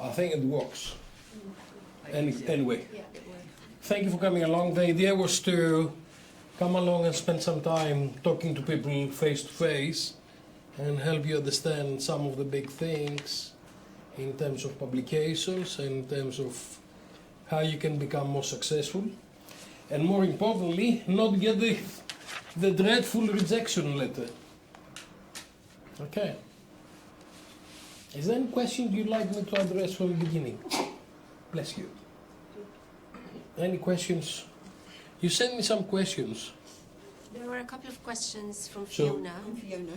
I think it works. Anyway, Yeah, it works. thank you for coming along. The idea was to come along and spend some time talking to people face to face and help you understand some of the big things in terms of publications and in terms of how you can become more successful. And more importantly, not get the dreadful rejection letter. Okay. Is there any questions you'd like me to address from the beginning? Bless you. Any questions? You sent me some questions. There were a couple of questions from So- Fiona.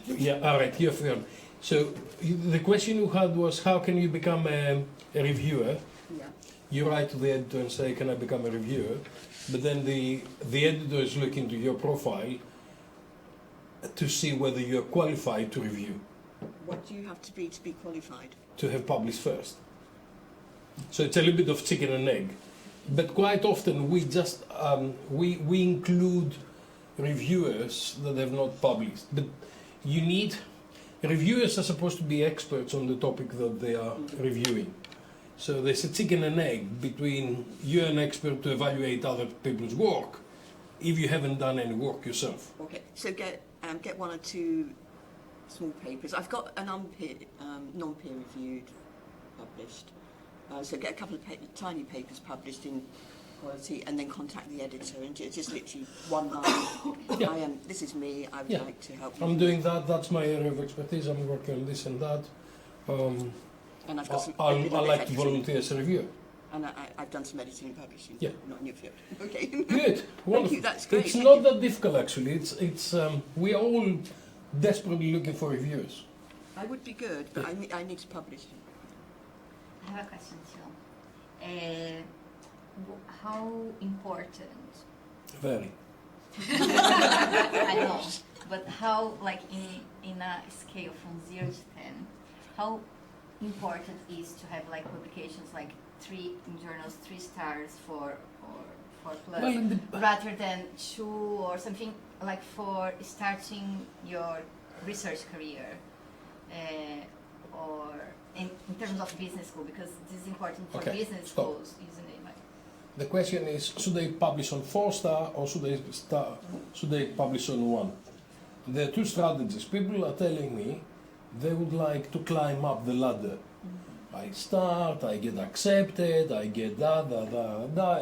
Yeah, all right, here, Fiona. So the question you had was, how can you become a reviewer? Yeah. You write to the editor and say, can I become a reviewer? But then the editor is looking to your profile to see whether you're qualified to review, What do you have to be qualified? to have published first. So it's a little bit of chicken and egg. But quite often we just, we include reviewers that have not published. But you need, reviewers are supposed to be experts on the topic that they are reviewing. So there's a chicken and egg between you're an expert to evaluate other people's work if you haven't done any work yourself. Okay, so get one or two small papers. I've got an non-peer reviewed published. So get a couple of tiny papers published in quality, and then contact the editor, and just literally one line. Yeah. This is me. I would Yeah. like to help. I'm doing that. That's my area of expertise. I'm working on this and that. And I've got some. I like to volunteer as a reviewer. And I've done some editing and publishing. Yeah. Not in your field. Okay. Good. Wonderful. you, that's great. It's Thank not you. that difficult actually. It's we're all desperately looking for reviewers. I would be good, but I need to publish. I have a question too. How important? Very. I know, but how, like in a scale from 0 to 10, how important is to have like publications like 3 in journals, 3 stars for plus, Well, rather than 2 or something like for starting your research career, or in terms of business school, because this is important for Okay, business stop. schools, isn't it? Like, The question is, should they publish on 4-star or should they publish on 1? There are 2 strategies. People are telling me they would like to climb up the ladder. I start, I get accepted, I get da,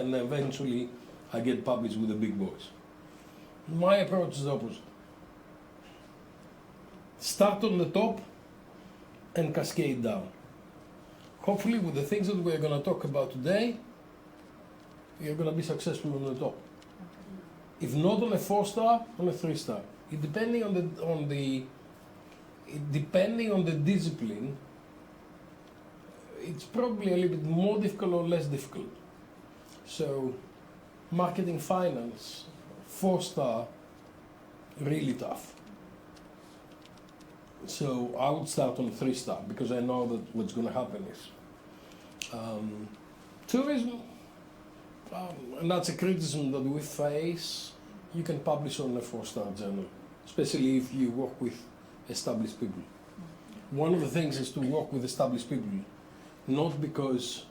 and eventually I get published with the big boys. My approach is the opposite. Start on the top and cascade down. Hopefully with the things that we're going to talk about today, you're going to be successful on the top. If not on a 4-star, on a 3-star. Depending on the discipline, it's probably a little bit more difficult or less difficult. So, marketing finance, 4-star, really tough. So I would start on 3-star because I know that what's going to happen is tourism, and that's a criticism that we face. You can publish on a 4-star journal, especially if you work with established people. One of the things is to work with established people, not because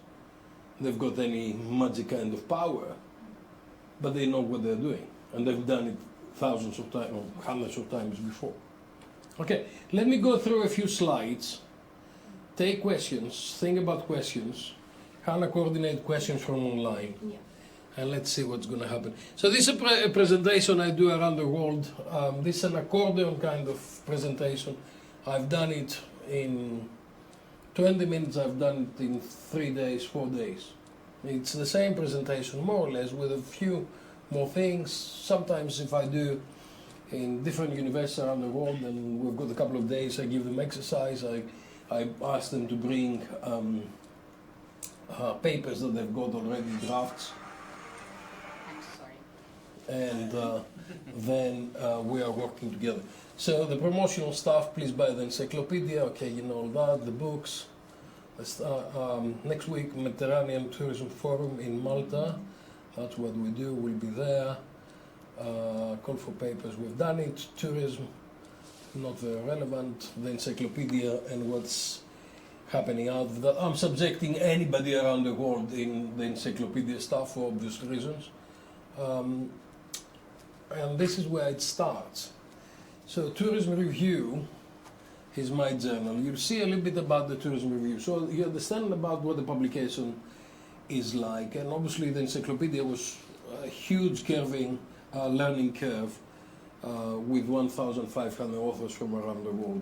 they've got any magic kind of power, but they know what they're doing, and they've done it thousands of times or hundreds of times before. Okay, let me go through a few slides, take questions, think about questions, Hannah coordinate questions from online, Yeah. and let's see what's going to happen. So this is a presentation I do around the world. This is an accordion kind of presentation. I've done it in 20 minutes, I've done it in 3 days, 4 days. It's the same presentation, more or less, with a few more things. Sometimes if I do in different universities around the world and we've got a couple of days, I give them exercise, I ask them to bring papers that they've got already, drafts, I'm sorry. and then we are working together. So the promotional stuff, please buy the encyclopedia, okay, you know that, the books. Next week, Mediterranean Tourism Forum in Malta, that's what we do, we'll be there. Call for papers, we've done it. Tourism, not very relevant. The encyclopedia and what's happening out that I'm subjecting anybody around the world in the encyclopedia stuff for obvious reasons. And this is where it starts. So Tourism Review is my journal. You'll see a little bit about the Tourism Review. So you understand about what the publication is like. And obviously the encyclopedia was a huge learning curve with 1,500 authors from around the world.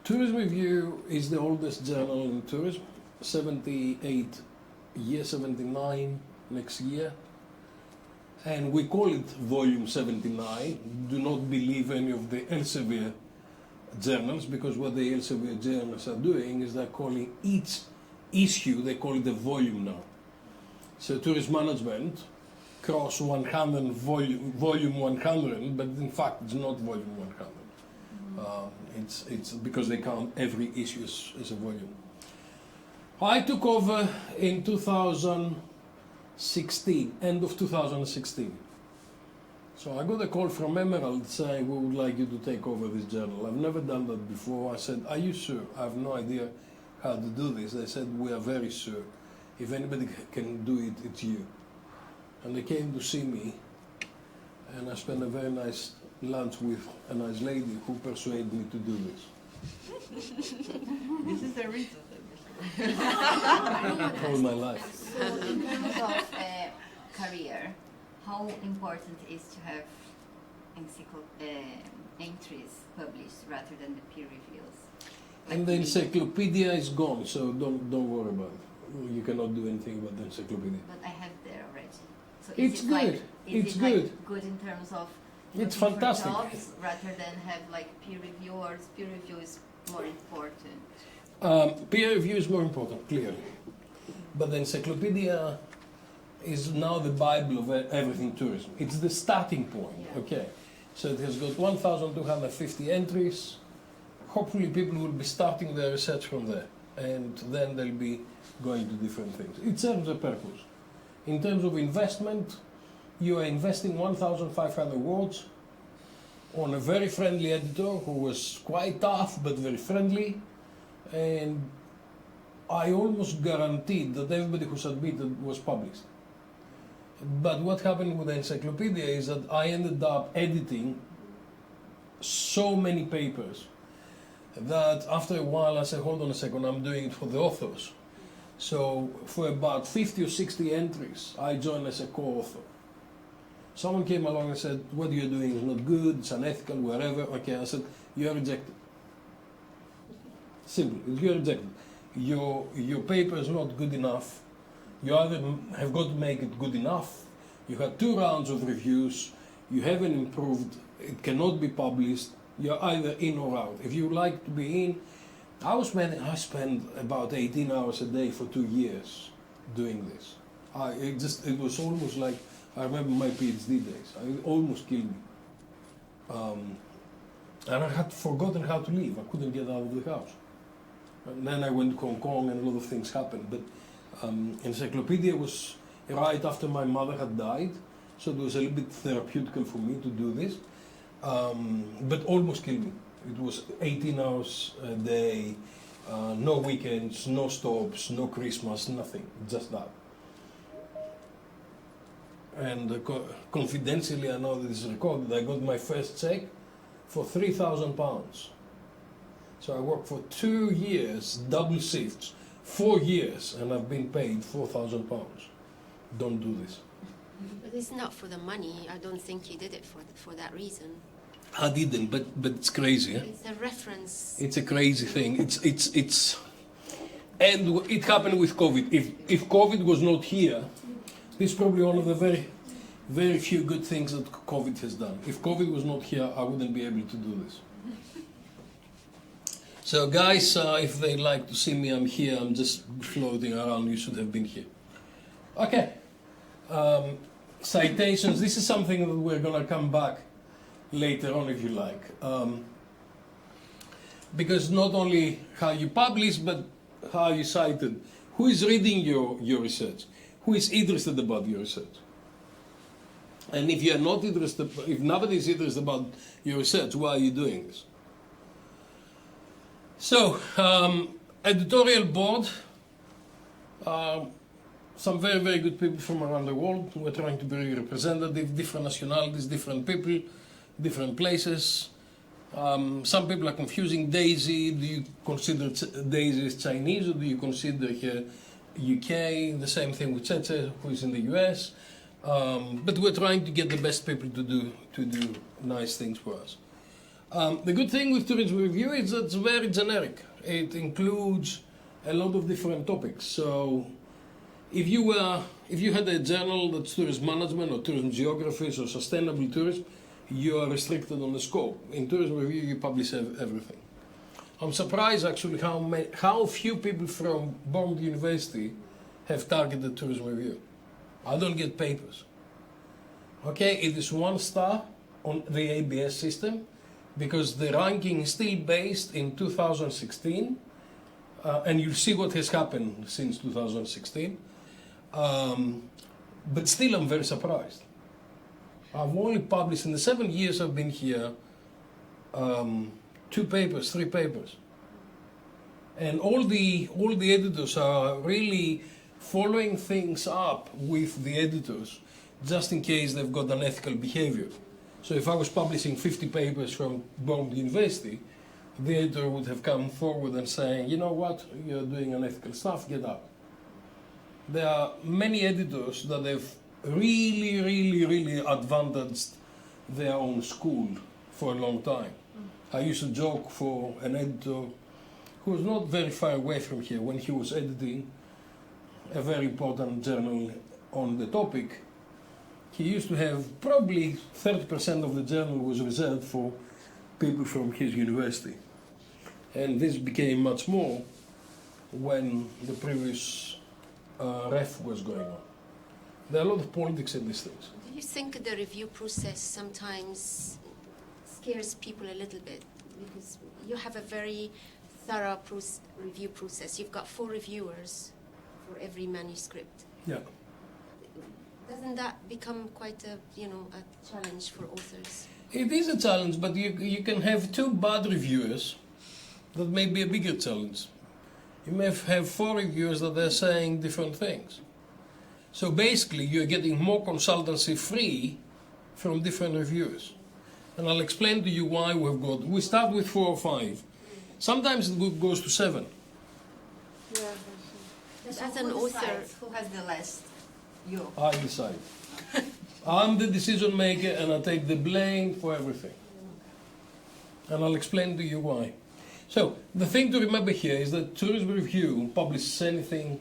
Tourism Review is the oldest journal in tourism, 78 years, 79 next year. And we call it volume 79. Do not believe any of the Elsevier journals, because what the Elsevier journals are doing is they're calling each issue, they call it a volume now. So Tourist Management cross 100 volume 100, but in fact it's not volume 100. It's because they count every issue as a volume. I took over in 2016, end of 2016. So I got a call from Emerald saying, we would like you to take over this journal. I've never done that before. I said, are you sure? I have no idea how to do this. They said, we are very sure. If anybody can do it, it's you. And they came to see me, and I spent a very nice lunch with a nice lady who persuaded me to do this. This is the reason. All my life. So in terms of career, how important is to have entries published rather than the peer reviews? And the encyclopedia is gone, so don't worry about it. You cannot do anything about the encyclopedia. But I have there already. So It's it good. Like, It's it good. Like good in terms of It's looking for fantastic. jobs rather than have like peer reviewers. Peer review is more important. Peer review is more important, clearly. But the encyclopedia is now the Bible of everything tourism. It's the starting point, Yeah. okay? So it has got 1,250 entries. Hopefully people will be starting their research from there. And then they'll be going to different things. It serves a purpose. In terms of investment, you are investing 1,500 words on a very friendly editor who was quite tough but very friendly. And I almost guaranteed that everybody who submitted was published. But what happened with the encyclopedia is that I ended up editing so many papers that after a while I said, hold on a second, I'm doing it for the authors. So for about 50 or 60 entries, I joined as a co-author. Someone came along and said, what you're doing is not good, it's unethical, wherever. Okay, I said, you're rejected. Simple, you're rejected. Your paper is not good enough. You either have got to make it good enough, you had 2 rounds of reviews, you haven't improved, it cannot be published, you're either in or out. If you like to be in, I spent about 18 hours a day for 2 years doing this. It was almost like, I remember my PhD days, it almost killed me. And I had forgotten how to leave, I couldn't get out of the house. And then I went to Hong Kong and a lot of things happened. But encyclopedia was right after my mother had died, so it was a little bit therapeutical for me to do this, but almost killed me. It was 18 hours a day, no weekends, no stops, no Christmas, nothing, just that. And confidentially, I know that this is recorded, I got my first check for £3,000. So I worked for 2 years, double shifts, 4 years, and I've been paid £4,000. Don't do this. But it's not for the money. I don't think you did it for that reason. I didn't, but it's crazy. Eh? It's a reference. It's a crazy thing. And it happened with COVID. If COVID was not here, this is probably one of the very, very few good things that COVID has done. If COVID was not here, I wouldn't be able to do this. So guys, if they like to see me, I'm here. I'm just floating around. You should have been here. Okay. Citations. This is something that we're going to come back later on, if you like. Because not only how you publish, but how you cited. Who is reading your research? Who is interested about your research? And if you are not interested, if nobody is interested about your research, why are you doing this? So, editorial board, some very, very good people from around the world. We're trying to be representative, different nationalities, different people, different places. Some people are confusing Daisy. Do you consider Daisy as Chinese, or do you consider her UK? The same thing with Cheche, who is in the US. But we're trying to get the best people to do nice things for us. The good thing with Tourism Review is that it's very generic. It includes a lot of different topics. So if you had a journal that's tourism management or tourism geographies or sustainable tourism, you are restricted on the scope. In Tourism Review, you publish everything. I'm surprised actually how few people from Bournemouth University have targeted Tourism Review. I don't get papers. Okay, it is 1 star on the ABS system because the ranking is still based in 2016, and you'll see what has happened since 2016. But still, I'm very surprised. I've only published, in the 7 years I've been here, 2 papers, 3 papers. And all the editors are really following things up with the editors, just in case they've got unethical behavior. So if I was publishing 50 papers from Bournemouth University, the editor would have come forward and saying, you know what, you're doing unethical stuff, get out. There are many editors that have really advantaged their own school for a long time. I used to joke for an editor who was not very far away from here when he was editing a very important journal on the topic. He used to have probably 30% of the journal was reserved for people from his university. And this became much more when the previous ref was going on. There are a lot of politics in these things. Do you think the review process sometimes scares people a little bit? Because you have a very thorough review process. You've got 4 reviewers for every manuscript. Yeah. Doesn't that become quite a challenge for authors? It is a challenge, but you can have 2 bad reviewers. That may be a bigger challenge. You may have 4 reviewers that are saying different things. So basically, you're getting more consultancy free from different reviewers. And I'll explain to you why we start with 4 or 5. Sometimes it goes to 7. Yeah. So As an who author, decides? Who has the last? You. I decide. I'm the decision maker and I take the blame for everything. And I'll explain to you why. So, the thing to remember here is that Tourism Review publishes anything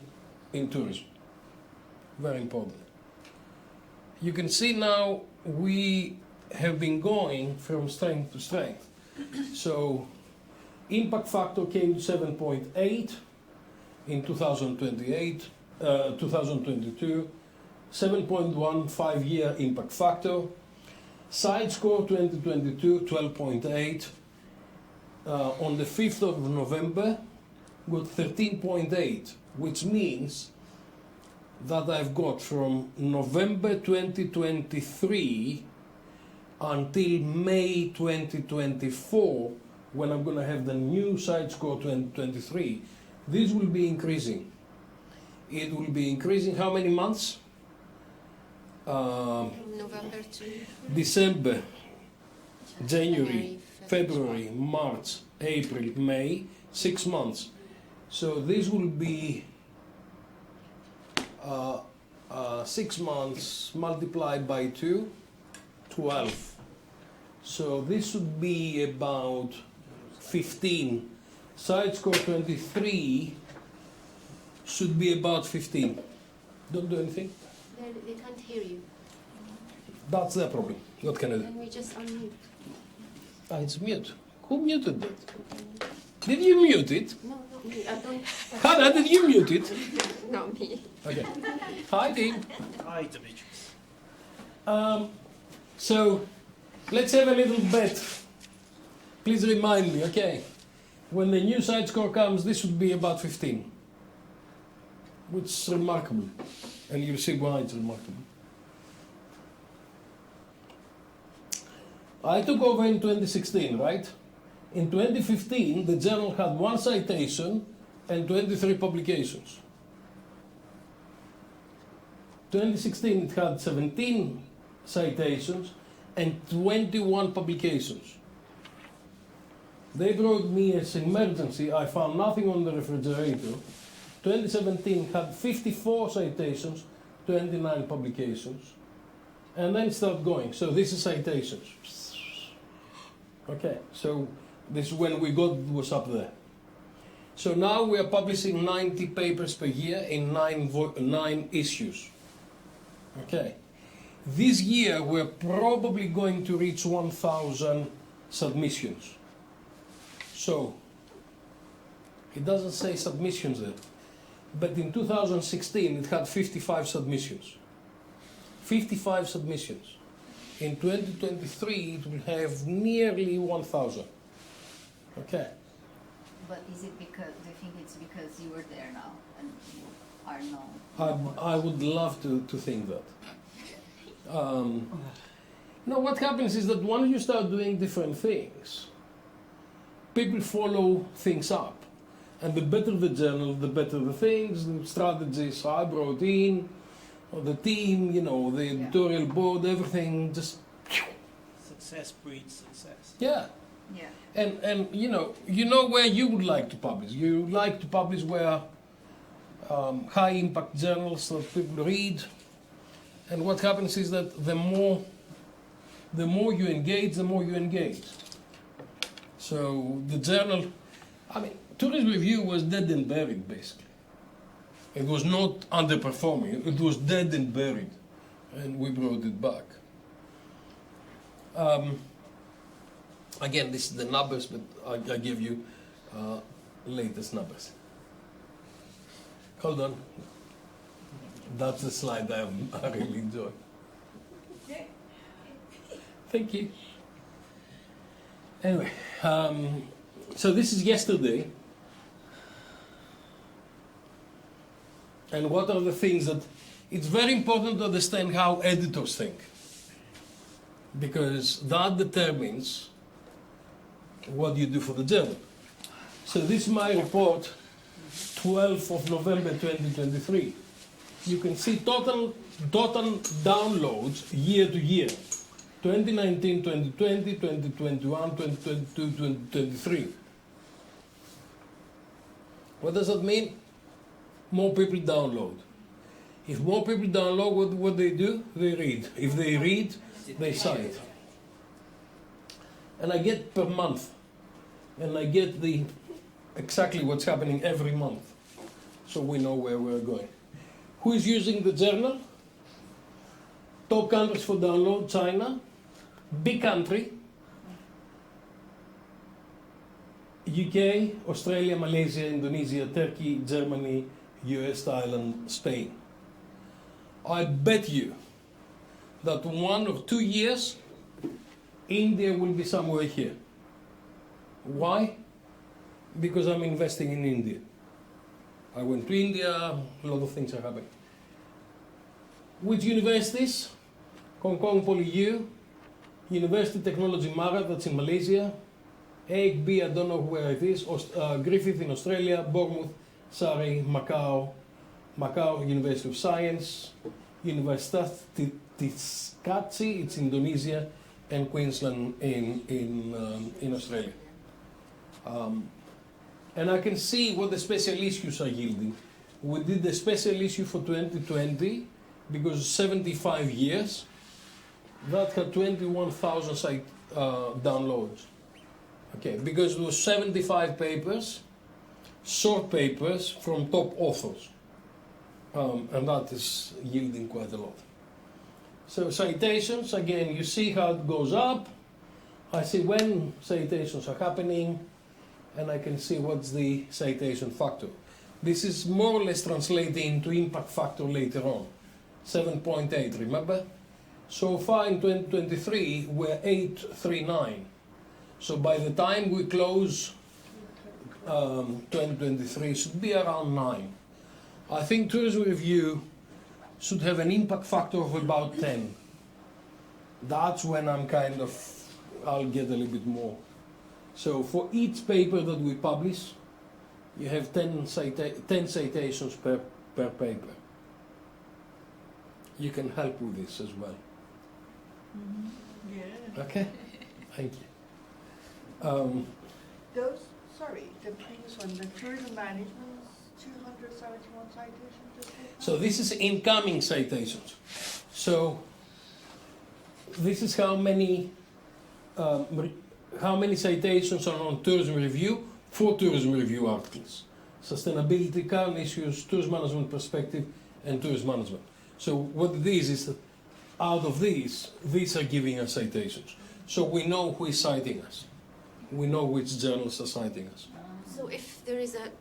in tourism. Very important. You can see now we have been going from strength to strength. So, impact factor came to 7.8 in 2022, 7.1 5-year impact factor. Side score 2022, 12.8. On the 5th of November, got 13.8, which means that I've got from November 2023 until May 2024, when I'm going to have the new side score 2023, this will be increasing. It will be increasing how many months? from November to December, January, February, March, April, May, 6 months. So this will be 6 months multiplied by 2, 12. So this would be about 15. Side score 23 should be about 15. Don't do anything. they can't hear you. That's their problem. What can I do? Then we just unmute. Ah, it's mute. Who muted that? Did you mute it? No, not me. I don't. Hannah, did you mute it? Not me. Okay. Hi, team. Hi, Demetrius. So, let's have a little bet. Please remind me, okay? When the new side score comes, this would be about 15. Which is remarkable. And you'll see why it's remarkable. I took over in 2016, right? In 2015, the journal had 1 citation and 23 publications. 2016, it had 17 citations and 21 publications. They brought me as emergency. I found nothing on the refrigerator. 2017 had 54 citations, 29 publications. And then start going. So this is citations. Okay, so this is when we got was up there. So now we are publishing 90 papers per year in 9 issues. Okay. This year we're probably going to reach 1,000 submissions. So, it doesn't say submissions there, but in 2016 it had 55 submissions. 55 submissions. In 2023 it will have nearly 1,000. Okay. But is it because, do you think it's because you were there now and you are known? I would love to think that. No, what happens is that once you start doing different things, people follow things up. And the better the journal, the better the things, the strategies I brought in, or the team, you know, the editorial board, everything just... Success breeds success. Yeah. Yeah. And you know where you would like to publish. You would like to publish where high impact journals that people read. And what happens is that the more you engage, the more you engage. So the journal, I mean, Tourist Review was dead and buried, basically. It was not underperforming, it was dead and buried. And we brought it back. Again, this is the numbers, but I give you latest numbers. Hold on. That's the slide I really enjoy. Thank you. Anyway, so this is yesterday. And what are the things that... It's very important to understand how editors think. Because that determines what you do for the journal. So this is my report, 12th of November 2023. You can see total downloads year to year. 2019, 2020, 2021, 2022, 2023. What does that mean? More people download. If more people download, what they do? They read. If they read, they cite. And I get per month. And I get exactly what's happening every month. So we know where we're going. Who is using the journal? Top countries for download, China. Big country. UK, Australia, Malaysia, Indonesia, Turkey, Germany, US, Thailand, Spain. I bet you that 1 or 2 years, India will be somewhere here. Why? Because I'm investing in India. I went to India, a lot of things are happening. Which universities? Hong Kong Poly U, University Technology Mara, that's in Malaysia, AICB, I don't know where it is, Griffith in Australia, Bournemouth, Surrey, Macau, University of Science, Universitas Tiscati, it's Indonesia, and Queensland in Australia. And I can see what the special issues are yielding. We did the special issue for 2020 because 75 years, that had 21,000 downloads. Okay, because it was 75 papers, short papers from top authors. And that is yielding quite a lot. So citations, again, you see how it goes up. I see when citations are happening, and I can see what's the citation factor. This is more or less translating into impact factor later on. 7.8, remember? So far in 2023, we're 839. So by the time we close 2023, it should be around 9. I think Tourism Review should have an impact factor of about 10. That's when I'll get a little bit more So for each paper that we publish, you have 10 citations per paper. You can help with this as well. Yeah. Okay? Thank you. The previous one, the tourism management's 271 citations, just like that? So this is incoming citations. So this is how many citations are on tourism review for tourism review articles. Sustainability, current issues, tourism management perspective, and tourism management. So what it is that out of these are giving us citations. So we know who is citing us. We know which journals are citing us. So if there is that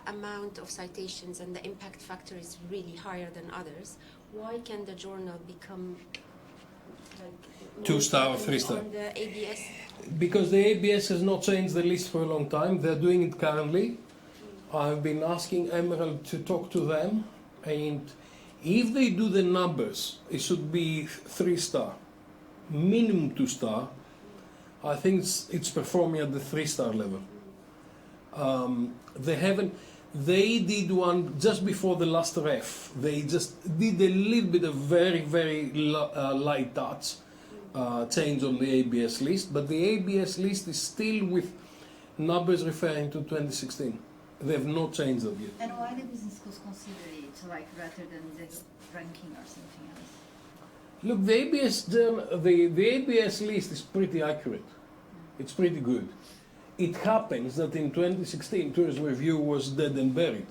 amount of citations and the impact factor is really higher than others, why can the journal become like 2-star or more 3-star? on the ABS? Because the ABS has not changed the list for a long time. They're doing it currently. I've been asking Emerald to talk to them, and if they do the numbers, it should be 3-star, minimum 2-star. I think it's performing at the 3-star level. They did one just before the last ref. They just did a little bit of very, very light touch change on the ABS list, but the ABS list is still with numbers referring to 2016. They have not changed that yet. And why the business schools consider it like rather than the ranking or something else? Look, the ABS list is pretty accurate. It's pretty good. It happens that in 2016, Tourism Review was dead and buried.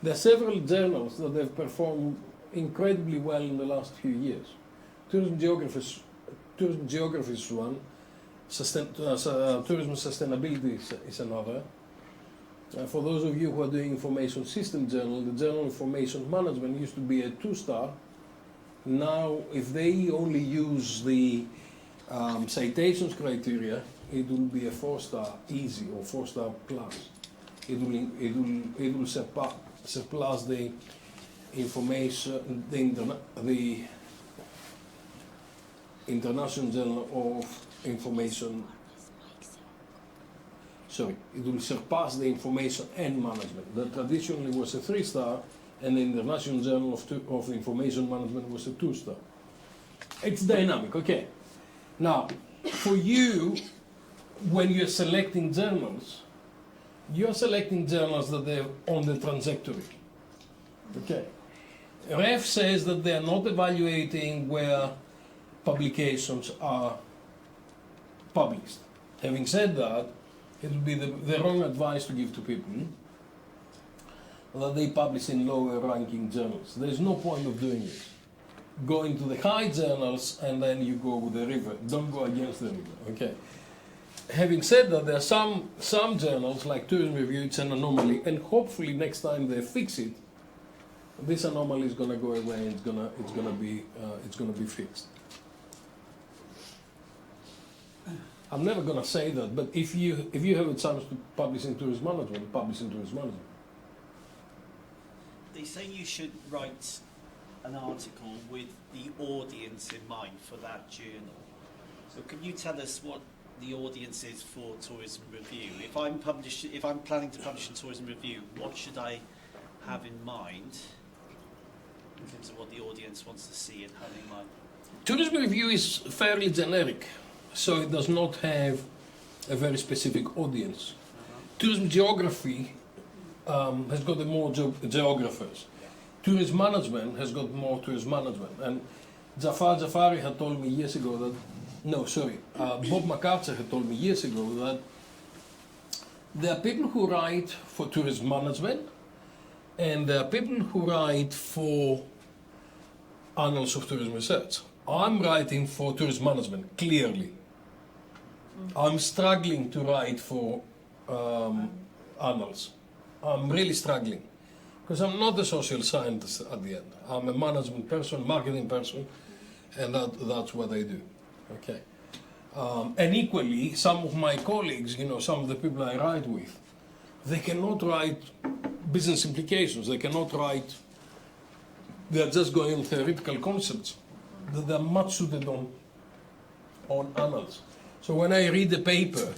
There are several journals that have performed incredibly well in the last few years. Tourism Geography is one. Tourism Sustainability is another. For those of you who are doing Information System Journal, the Journal Information Management used to be a 2-star. Now, if they only use the citations criteria, it will be a 4-star easy or 4-star plus. It will surpass the information, the International Journal of Information. Sorry, it will surpass the Information and Management. That traditionally was a 3-star, and the International Journal of Information Management was a 2-star. It's dynamic, okay. Now, for you, when you're selecting journals, you're selecting journals that they're on the trajectory. Okay. REF says that they're not evaluating where publications are published. Having said that, it would be the wrong advice to give to people that they publish in lower ranking journals. There's no point of doing it. Go into the high journals and then you go with the river. Don't go against the river, okay? Having said that, there are some journals like Tourism Review, it's an anomaly, and hopefully next time they fix it, this anomaly is going to go away and it's going to be fixed. I'm never going to say that, but if you have a chance to publish in tourism management, publish in tourism management. They say you should write an article with the audience in mind for that journal. So can you tell us what the audience is for Tourism Review? If I'm planning to publish in Tourism Review, what should I have in mind in terms of what the audience wants to see and have in mind? Tourism Review is fairly generic, so it does not have a very specific audience. Tourism Geography has got more geographers. Tourism Management has got more tourism management. And Jafari had told me years ago that, Bob MacArthur had told me years ago that there are people who write for tourism management and there are people who write for annals of tourism research. I'm writing for tourism management, clearly. I'm struggling to write for annals. I'm really struggling because I'm not a social scientist at the end. I'm a management person, marketing person, and that's what I do. Okay. And equally, some of my colleagues, some of the people I write with, they cannot write business implications. They cannot write. They are just going on theoretical concepts that are much suited on annals. So when I read the paper,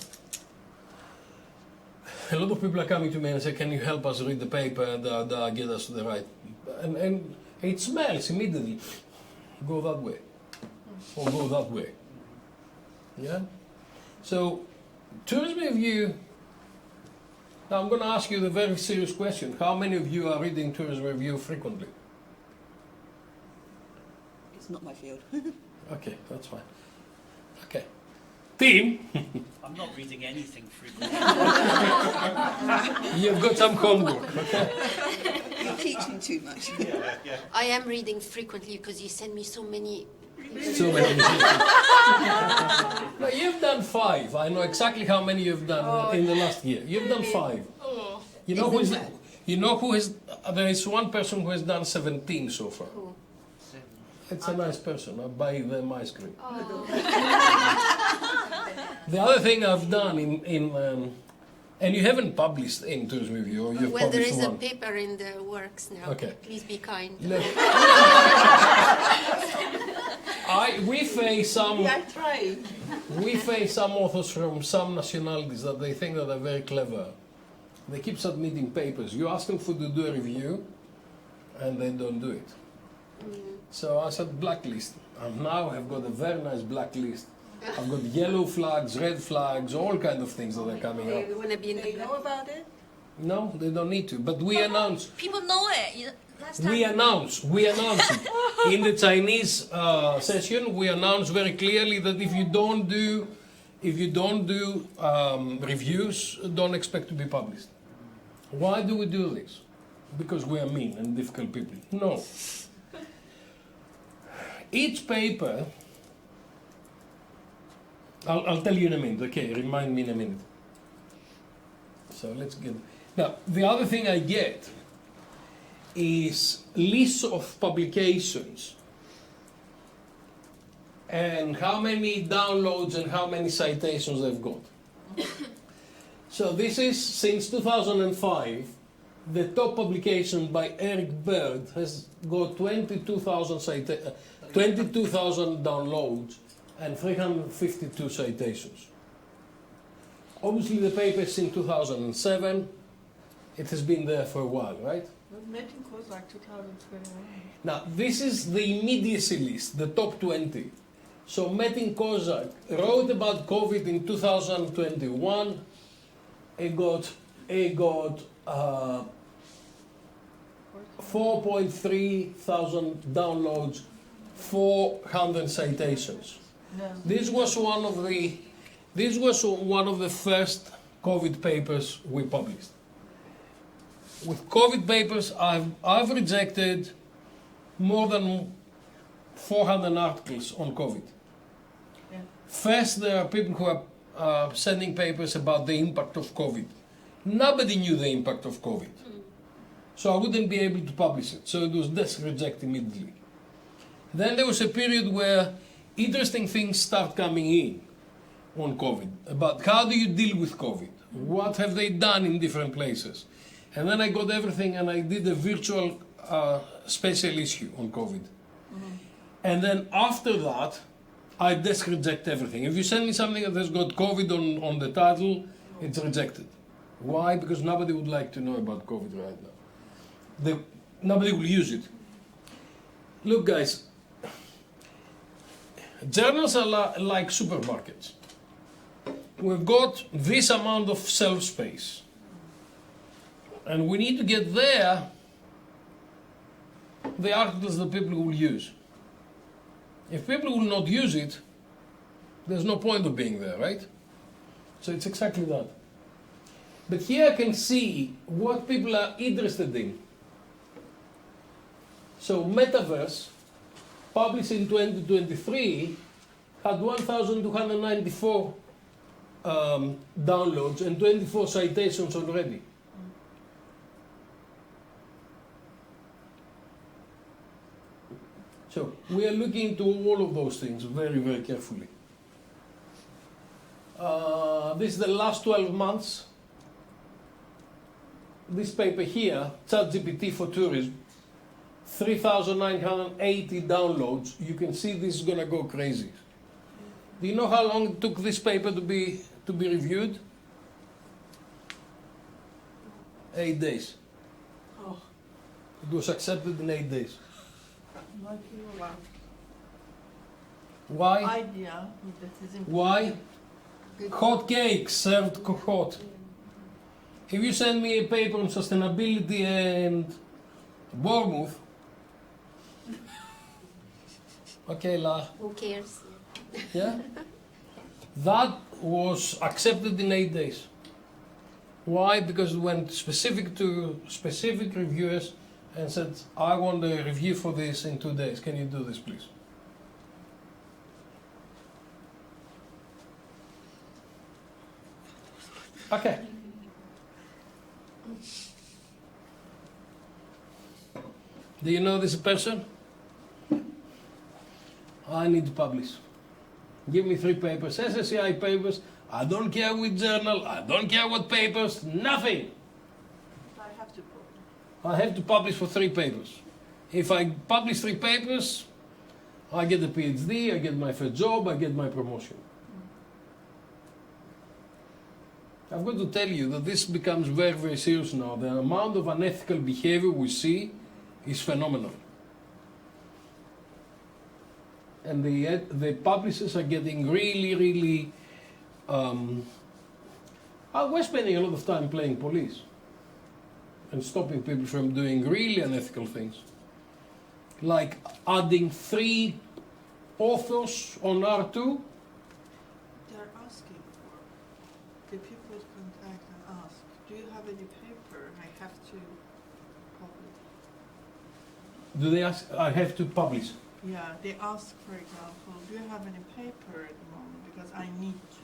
a lot of people are coming to me and say, can you help us read the paper and get us to the right? And it smells immediately. Go that way. Or go that way. Yeah? So, tourism review, now I'm going to ask you the very serious question. How many of you are reading tourism review frequently? It's not my field. Okay, that's fine. Okay. Team, I'm not reading anything frequently. you've got some homework, okay? You're teaching too much. Yeah. I am reading frequently because you send me so many. So many. No, you've done 5. I know exactly how many you've done in the last year. You've done 5. You know who is? There is one person who has done 17 so far. Who? It's a nice person. I buy them ice cream. The other thing I've done and you haven't published in Tourism Review, or you've Well, there published is a one. paper in the works now. Okay. Please be kind. Look, we face some. Yeah, I tried. We face some authors from some nationalities that they think that they're very clever. They keep submitting papers. You ask them to do a review, and they don't do it. So I said blacklist. And now I've got a very nice blacklist. I've got yellow flags, red flags, all kind of things that are coming up. We want to be in They the. know about it? No, they don't need to. But we announce. People know it. Last time. We announce it. In the Chinese session, we announce very clearly that if you don't do reviews, don't expect to be published. Why do we do this? Because we are mean and difficult people. No. Each paper, I'll tell you in a minute, okay? Remind me in a minute. So let's get. Now, the other thing I get is lists of publications and how many downloads and how many citations they've got. So this is since 2005. The top publication by Eric Bird has got 22,000 downloads and 352 citations. Obviously the paper is in 2007. It has been there for a while, right? Meeting was like 2021. Now, this is the immediacy list, the top 20. So Metin Kozak wrote about COVID in 2021. It got 4.3 thousand downloads, 400 citations. No. This was one of the first COVID papers we published. With COVID papers, I've rejected more than 400 articles on COVID. Yeah. First, there are people who are sending papers about the impact of COVID. Nobody knew the impact of COVID. So I wouldn't be able to publish it. So it was just rejected immediately. Then there was a period where interesting things start coming in on COVID. About how do you deal with COVID? What have they done in different places? And then I got everything and I did a virtual special issue on COVID. And then after that, I just reject everything. If you send me something that has got COVID on the title, it's rejected. Why? Because nobody would like to know about COVID right now. Nobody will use it. Look, guys, journals are like supermarkets. We've got this amount of shelf space. And we need to get there the articles that people will use. If people will not use it, there's no point of being there, right? So it's exactly that. But here I can see what people are interested in. So Metaverse, published in 2023, had 1,294 downloads and 24 citations already. So we are looking into all of those things very, very carefully. This is the last 12 months. This paper here, ChatGPT for Tourism, 3,980 downloads. You can see this is going to go crazy. Do you know how long it took this paper to be reviewed? 8 days. Oh, It was accepted in 8 days. not you, wow. Why? Idea that is important. Why? Hot cake served hot. If you send me a paper on sustainability and Bournemouth, okay, Who cares? yeah, that was accepted in 8 days. Why? Because it went specific to specific reviewers and said, I want a review for this in 2 days. Can you do this, please? Okay. Do you know this person? I need to publish. Give me 3 papers, SSCI papers. I don't care which journal, I don't care what papers, nothing. I have to go. I have to publish for 3 papers. If I publish 3 papers, I get a PhD, I get my first job, I get my promotion. I've got to tell you that this becomes very, very serious now. The amount of unethical behavior we see is phenomenal. And the publishers are getting really, really... we're spending a lot of time playing police and stopping people from doing really unethical things. Like adding 3 authors on R2. They're asking for, the people contact and ask, do you have any paper I have to publish? Do they ask, I have to publish? Yeah, they ask, for example, do you have any paper at the moment? Because I need to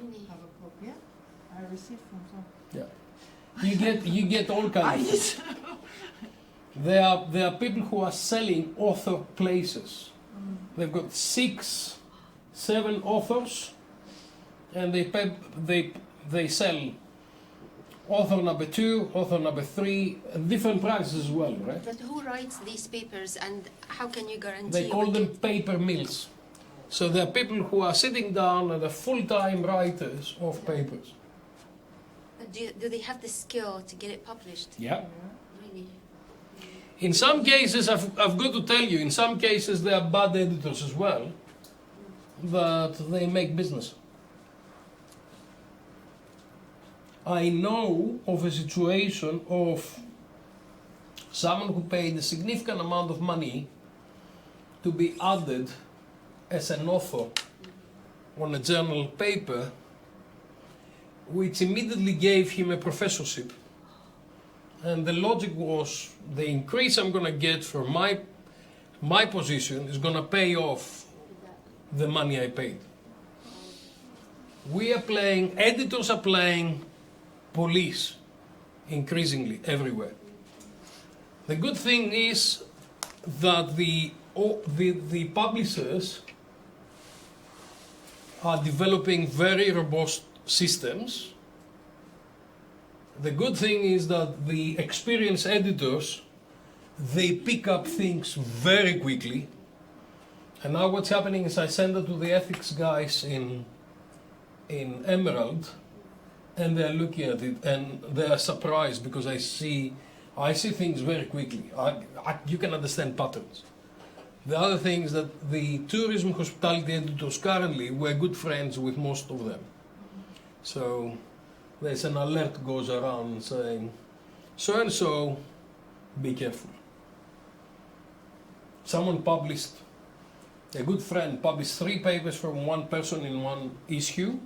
Really? have a copy. Yeah, I received from some. Yeah. You get all kinds of things. There are people who are selling author places. They've got 6, 7 authors, and they sell author number 2, author number 3, different prices as well, right? But who writes these papers and how can you guarantee? They call we them get- paper mills. So there are people who are sitting down and are full-time writers of papers. Do they have the skill to get it published? Yeah. Really? In some cases, I've got to tell you, in some cases there are bad editors as well, but they make business. I know of a situation of someone who paid a significant amount of money to be added as an author on a journal paper, which immediately gave him a professorship. And the logic was, the increase I'm going to get from my position is going to pay off the money I paid. Editors are playing police increasingly everywhere. The good thing is that the publishers are developing very robust systems. The good thing is that the experienced editors, they pick up things very quickly. And now what's happening is I send it to the ethics guys in Emerald, and they're looking at it and they are surprised because I see things very quickly. You can understand patterns. The other thing is that the tourism hospitality editors currently, we're good friends with most of them. So there's an alert goes around saying, so and so, be careful. Someone published, a good friend published 3 papers from one person in one issue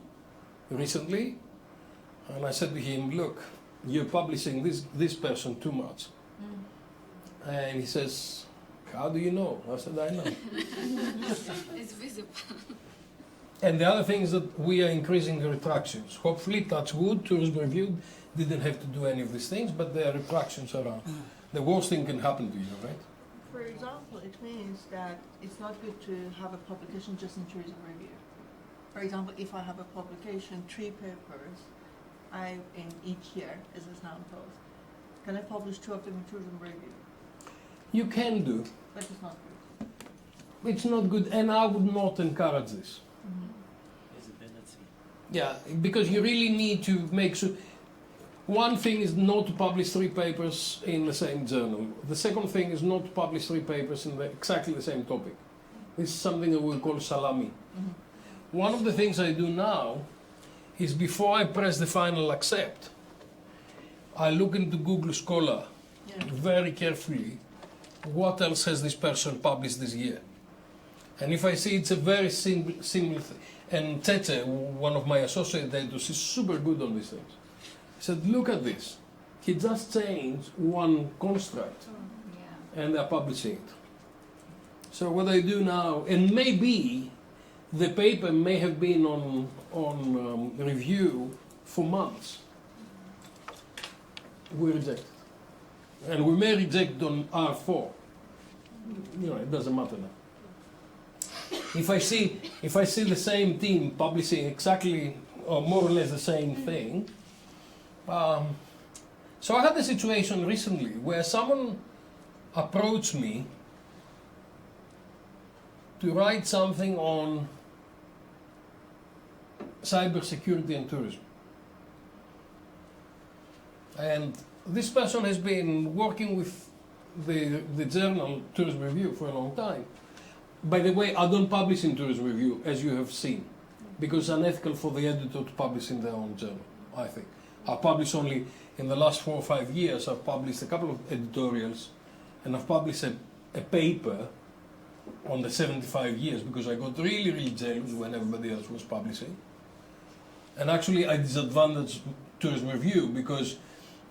recently. And I said to him, look, you're publishing this person too much. And he says, how do you know? I said, I know. It's visible. And the other thing is that we are increasing the retractions. Hopefully, touch wood, Tourism Review didn't have to do any of these things, but there are retractions around. The worst thing can happen to you, right? For example, it means that it's not good to have a publication just in Tourism Review. For example, if I have a publication, 3 papers, in each year, as is now imposed, can I publish 2 of them in Tourism Review? You can do. But it's not good. It's not good, and I would not encourage this. Visibility. Yeah, because you really need to make sure. One thing is not to publish 3 papers in the same journal. The second thing is not to publish 3 papers in exactly the same topic. This is something that we call salami. One of the things I do now is before I press the final accept, I look into Google Scholar very carefully. What else has this person published this year? And if I see it's a very similar thing, and Tete, one of my associate editors, is super good on these things. He said, look at this. He just changed one construct, and they're publishing it. So what I do now, and maybe the paper may have been on review for months. We reject it. And we may reject on R4. You know, it doesn't matter now. If I see the same team publishing exactly or more or less the same thing, so I had a situation recently where someone approached me to write something on cybersecurity and tourism. And this person has been working with the journal Tourism Review for a long time. By the way, I don't publish in Tourism Review, as you have seen, because it's unethical for the editor to publish in their own journal, I think. I publish only, in the last 4 or 5 years, I've published a couple of editorials, and I've published a paper on the 75 years, because I got really, really jealous when everybody else was publishing. And actually, I disadvantaged Tourism Review, because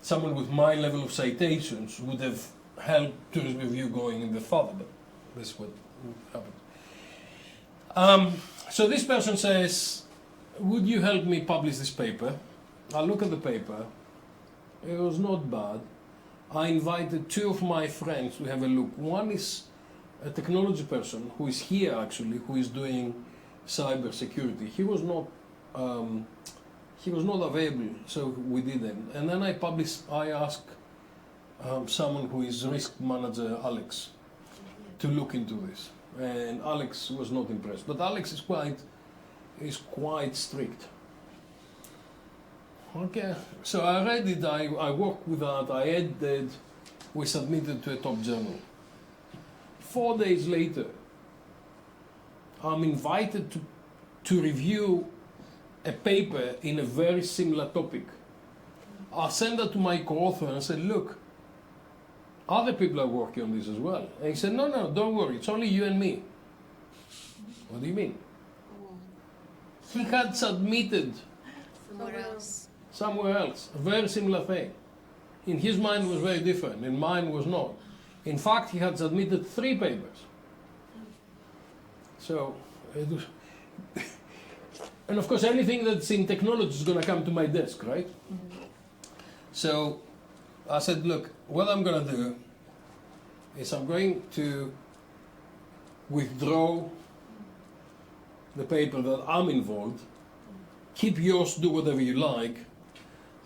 someone with my level of citations would have helped Tourism Review going in the further, but this is what happened. So this person says, would you help me publish this paper? I look at the paper. It was not bad. I invited 2 of my friends to have a look. One is a technology person who is here actually, who is doing cyber security. He was not available, so we didn't. And then I asked someone who is risk manager, Alex, to look into this. And Alex was not impressed. But Alex is quite strict. Okay, so I read it, I worked with that, I edited, we submitted to a top journal. 4 days later, I'm invited to review a paper in a very similar topic. I sent that to my co-author and said, look, other people are working on this as well. And he said, no, don't worry, it's only you and me. What do you mean? He had submitted somewhere else, a very similar thing. In his mind was very different, in mine was not. In fact, he had submitted 3 papers. So, it was and of course anything that's in technology is going to come to my desk, right? So I said, look, what I'm going to do is I'm going to withdraw the paper that I'm involved, keep yours, do whatever you like.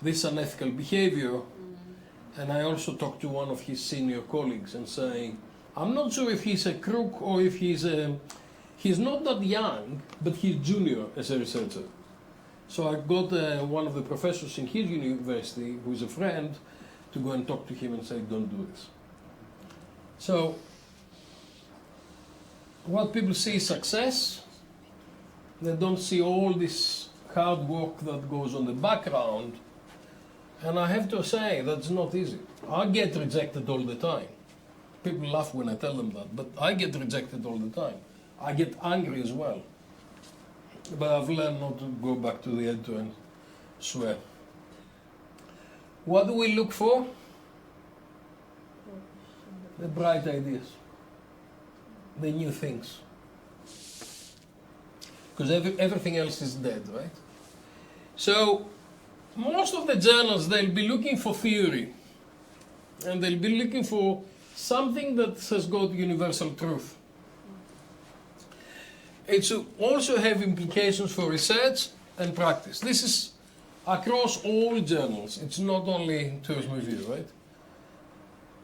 This is unethical behavior. And I also talked to one of his senior colleagues and saying, I'm not sure if he's a crook or if he's not that young, but he's junior as a researcher. So I got one of the professors in his university, who is a friend, to go and talk to him and say, don't do this. So what people see is success. They don't see all this hard work that goes on the background. And I have to say, that's not easy. I get rejected all the time. People laugh when I tell them that, but I get rejected all the time. I get angry as well. But I've learned not to go back to the editor and swear. What do we look for? The bright ideas. The new things. Because everything else is dead, right? So, most of the journals, they'll be looking for theory. And they'll be looking for something that has got universal truth. It should also have implications for research and practice. This is across all journals. It's not only Tourism Review, right?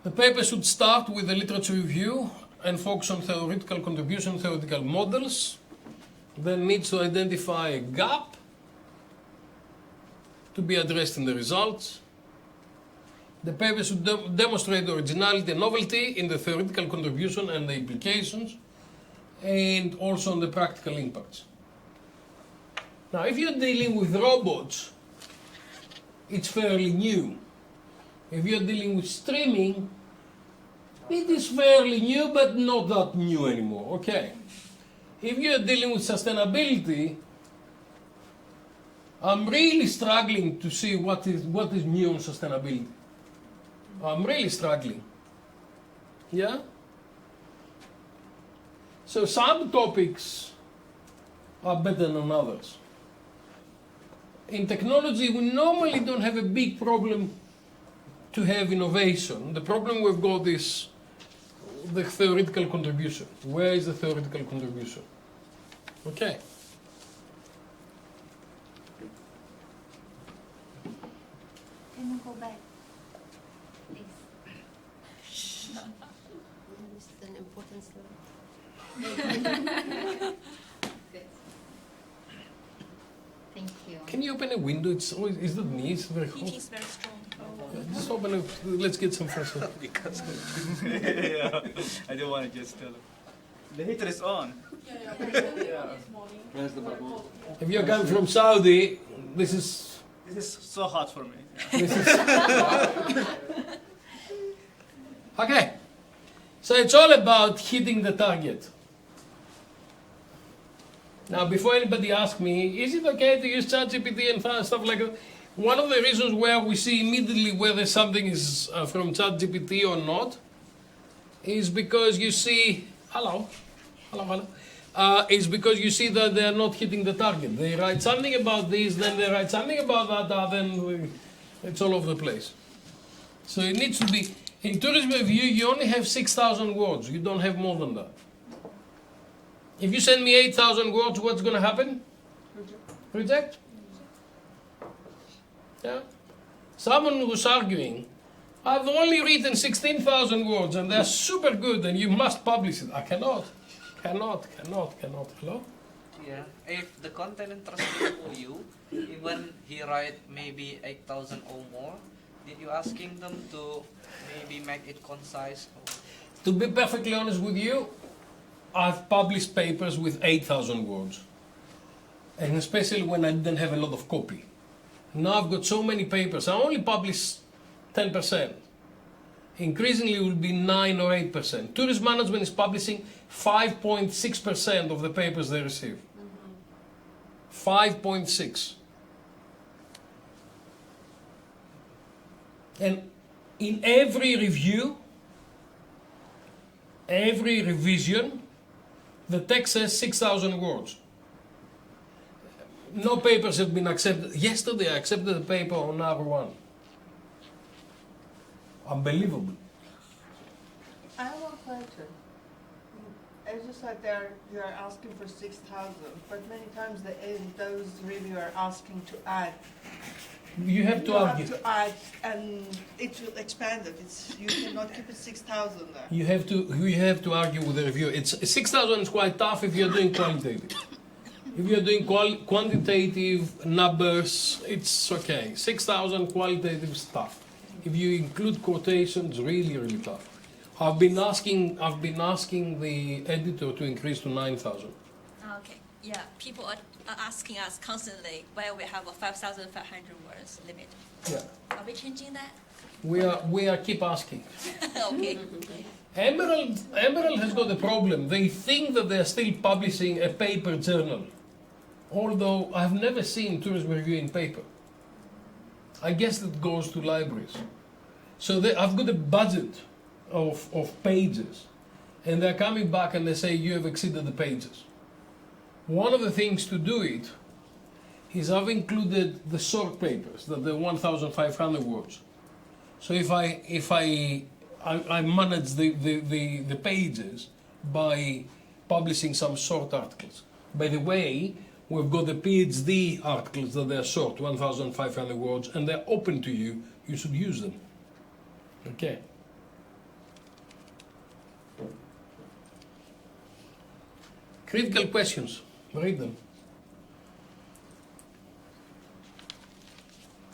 The paper should start with a literature review and focus on theoretical contribution, theoretical models, then needs to identify a gap to be addressed in the results. The paper should demonstrate originality and novelty in the theoretical contribution and the implications, and also on the practical impacts. Now, if you're dealing with robots, it's fairly new. If you're dealing with streaming, it is fairly new, but not that new anymore. Okay. If you're dealing with sustainability, I'm really struggling to see what is new on sustainability. I'm really struggling. Yeah? So some topics are better than others. In technology, we normally don't have a big problem to have innovation. The problem we've got is the theoretical contribution. Where is the theoretical contribution? Okay. Can you go back, please? This is an important slide. Good. Thank you. Can you open a window? It's always, is that me? It's very Heat hot. is very strong. Just open it. Let's get some fresh air. Because yeah, I don't want to just tell them. The heater is on. Press the button. If you're coming from Saudi, this is This is so hot for me. this is okay. So it's all about hitting the target. Now, before anybody asks me, is it okay to use ChatGPT and stuff like that? One of the reasons where we see immediately whether something is from ChatGPT or not is because you see, hello, is because you see that they are not hitting the target. They write something about this, then they write something about that, then it's all over the place. So it needs to be, in tourism review, you only have 6,000 words. You don't have more than that. If you send me 8,000 words, what's going to happen? Reject? Yeah. Someone who's arguing, I've only written 16,000 words and they're super good and you must publish it. I cannot. Hello? Yeah. If the content interesting for you, even he write maybe 8,000 or more, did you asking them to maybe make it concise? Or? To be perfectly honest with you, I've published papers with 8,000 words. And especially when I didn't have a lot of copy. Now I've got so many papers, I only publish 10%. Increasingly it will be 9 or 8%. Tourist management is publishing 5.6% of the papers they receive. 5.6. And in every review, every revision, the text says 6,000 words. No papers have been accepted. Yesterday I accepted a paper on R1. Unbelievable. I have one question. As you said, they are asking for 6,000, but many times those reviews are asking to add. You have to argue. You have to add, and it will expand it. You cannot keep it 6,000 there. You have to argue with the reviewer. It's 6,000 is quite tough if you're doing qualitative. If you're doing quantitative numbers, it's okay. 6,000 qualitative is tough. If you include quotations, really tough. I've been asking the editor to increase to 9,000. Okay. Yeah, people are asking us constantly where we have a 5,500 words limit. Yeah. Are we changing that? We are keep asking. Okay. Emerald has got a problem. They think that they are still publishing a paper journal, although I've never seen tourism review in paper. I guess that goes to libraries. So I've got a budget of pages, and they're coming back and they say you have exceeded the pages. One of the things to do it is I've included the short papers, the 1,500 words. So if I manage the pages by publishing some short articles. By the way, we've got the PhD articles that they're short, 1,500 words, and they're open to you. You should use them. Okay. Critical questions. Read them.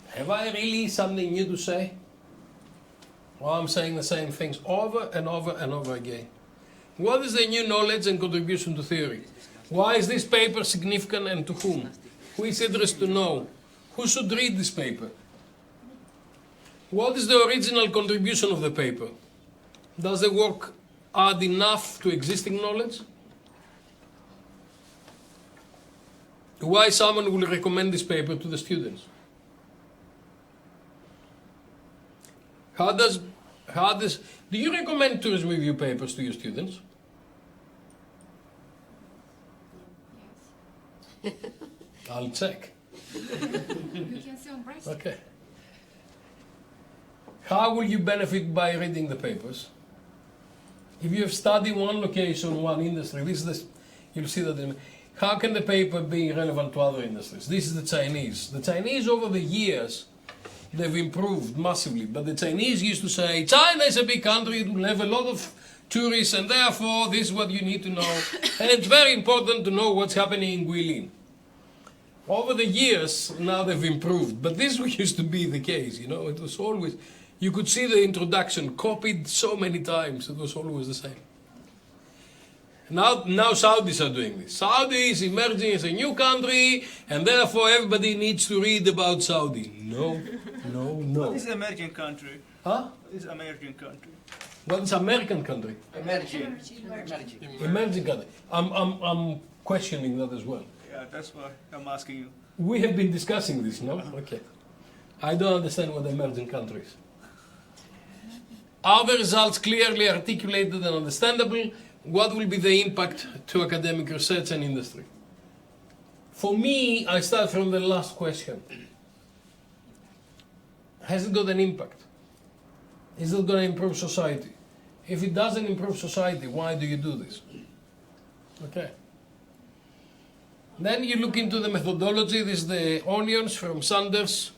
Have I really something new to say? Or I'm saying the same things over and over and over again. What is the new knowledge and contribution to theory? Why is this paper significant and to whom? Who is interested to know? Who should read this paper? What is the original contribution of the paper? Does the work add enough to existing knowledge? Why someone will recommend this paper to the students? Do you recommend tourism review papers to your students? I'll check. You can say on breast. Okay. How will you benefit by reading the papers? If you have studied one location, one industry, you'll see that. How can the paper be relevant to other industries? This is the Chinese. The Chinese over the years, they've improved massively. But the Chinese used to say, China is a big country, it will have a lot of tourists, and therefore this is what you need to know. And it's very important to know what's happening in Guilin. Over the years, now they've improved. But this used to be the case, you know. It was always, you could see the introduction copied so many times. It was always the same. Now Saudis are doing this. Saudi is emerging as a new country, and therefore everybody needs to read about Saudi. No. What is American country? Huh? What is American country? What is American country? Emerging. Emerging country. I'm questioning that as well. Yeah, that's why I'm asking you. We have been discussing this, no? Okay. I don't understand what emerging countries. Are the results clearly articulated and understandable? What will be the impact to academic research and industry? For me, I start from the last question. Has it got an impact? Is it going to improve society? If it doesn't improve society, why do you do this? Okay. Then you look into the methodology. This is the onions from Sanders.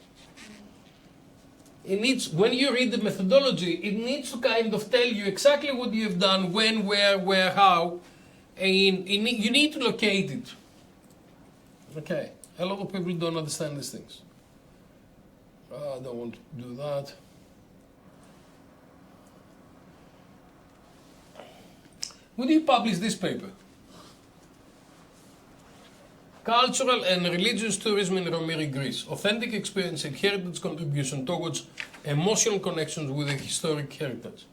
When you read the methodology, it needs to kind of tell you exactly what you've done, when, where, how, and you need to locate it. Okay, a lot of people don't understand these things. I don't want to do that. Would you publish this paper? Cultural and religious tourism in Romiri, Greece. Authentic experience and heritage contribution towards emotional connections with the historic heritage.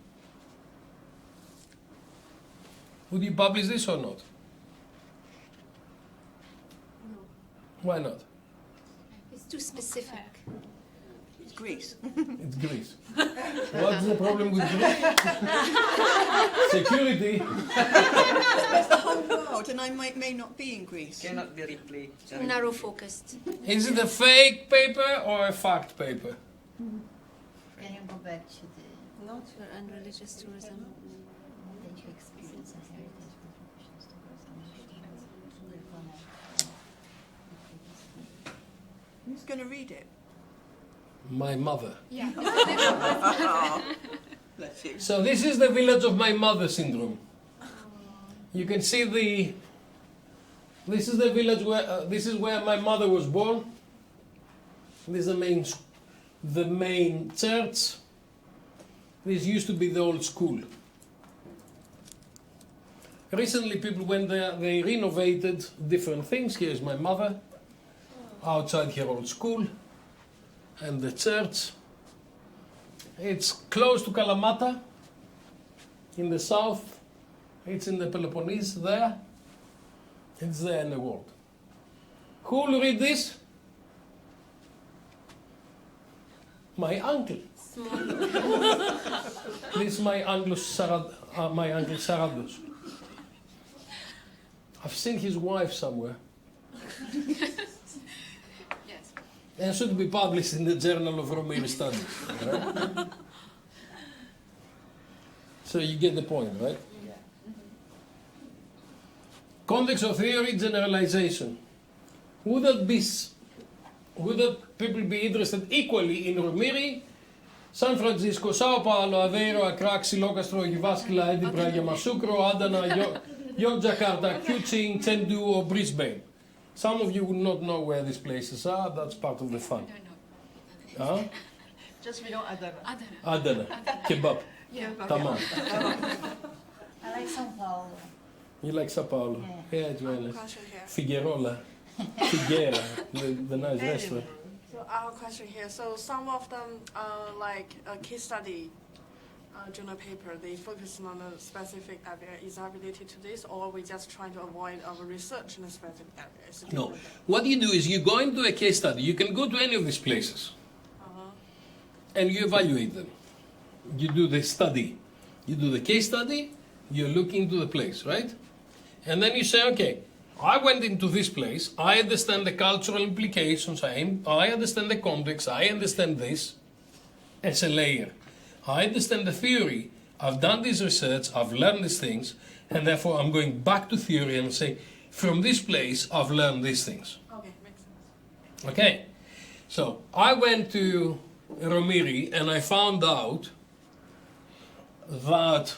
Would you publish this or not? No, Why not? it's too specific. It's Greece. It's Greece. What's the problem with Greece? Security. It's the whole world, and I may not be in Greece. Cannot be replayed. Too narrow focused. Is it a fake paper or a fact paper? Can you go back to the Not for unreligious tourism. authentic experience and heritage contributions towards Who's going to read it? My mother. Yeah. Bless you. So this is the village of my mother syndrome. You can see this is the village where, this is where my mother was born. This is the main church. This used to be the old school. Recently people went there, they renovated different things. Here's my mother, outside her old school, and the church. It's close to Kalamata, in the south. It's in the Peloponnese there. It's there in the world. Who will read this? My uncle. Small. This is my uncle Sarados. I've seen his wife somewhere. Yes. And should be published in the Journal of Romanian Studies. Right? So you get the point, right? Context of theory, generalization. Would that people be interested equally in Romiri, San Francisco, Sao Paulo, Aveiro, Accra, Xilocastro, Jyväskylä, Edinburgh, Yamoussoukro, Adana, Yogyakarta, Kuching, Chengdu or Brisbane. Some of you will not know where these places are. That's part of the fun. I don't know. Huh? Just we know Adana. Adana. Adana, kebab, Yeah. tamam. I like São Paulo. You like Sao Paulo? Yeah. Yeah, it's very nice. Question here. Figueroa, Figueira, the nice restaurant. So I have a question here. So some of them, like a case study journal paper, they focus on a specific area. Is that related to this, or we just trying to avoid our research in a specific area? Is it No. different? What you do is you go into a case study. You can go to any of these places and you evaluate them. You do the study. You do the case study, you look into the place, right? And then you say, okay, I went into this place, I understand the cultural implications, I understand the context, I understand this as a layer. I understand the theory, I've done this research, I've learned these things, and therefore I'm going back to theory and say, from this place I've learned these things. Okay, makes sense. Okay, so I went to Romiri and I found out that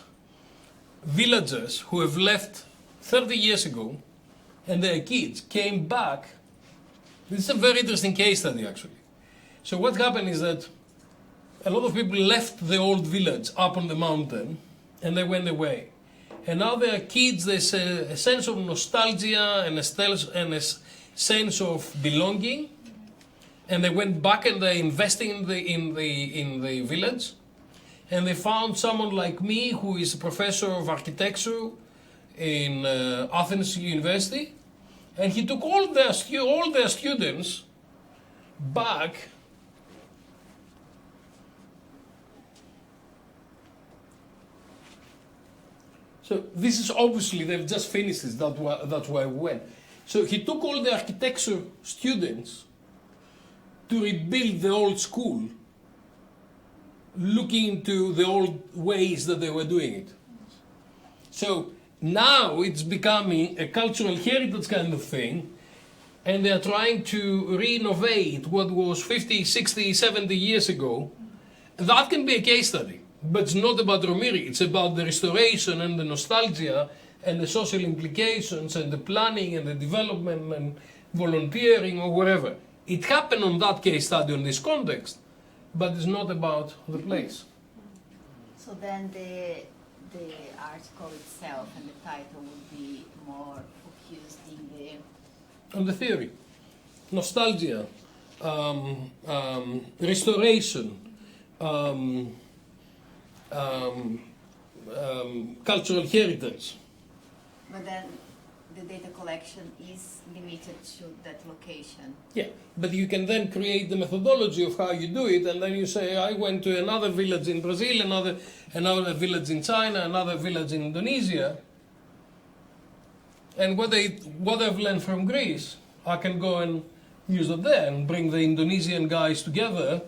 villagers who have left 30 years ago and their kids came back. This is a very interesting case study actually. So what happened is that a lot of people left the old village up on the mountain and they went away. And now their kids, there's a sense of nostalgia and a sense of belonging. And they went back and they're investing in the village. And they found someone like me who is a professor of architecture in Athens University. And he took all their students back So this is obviously, they've just finished this, that's why we went. So he took all the architecture students to rebuild the old school, looking into the old ways that they were doing it. So now it's becoming a cultural heritage kind of thing, and they're trying to renovate what was 50, 60, 70 years ago. That can be a case study. But it's not about Romiri, it's about the restoration and the nostalgia and the social implications and the planning and the development and volunteering or whatever. It happened on that case study in this context, but it's not about the place. So then the article itself and the title would be more focused in the... On the theory. Nostalgia, restoration, cultural heritage. But then the data collection is limited to that location. Yeah, but you can then create the methodology of how you do it, and then you say, I went to another village in Brazil, another village in China, another village in Indonesia, and what I've learned from Greece, I can go and use it there and bring the Indonesian guys together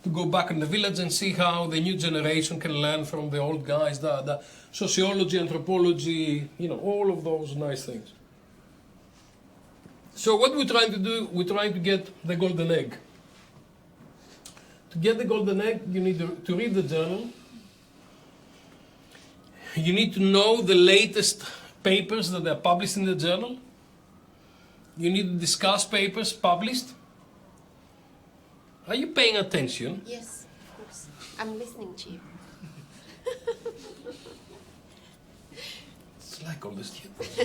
to go back in the village and see how the new generation can learn from the old guys, the sociology, anthropology, all of those nice things. So what we're trying to do, we're trying to get the golden egg. To get the golden egg, you need to read the journal. You need to know the latest papers that are published in the journal. You need to discuss papers published. Are you paying attention? Yes, of course. I'm listening to you. It's like all the students.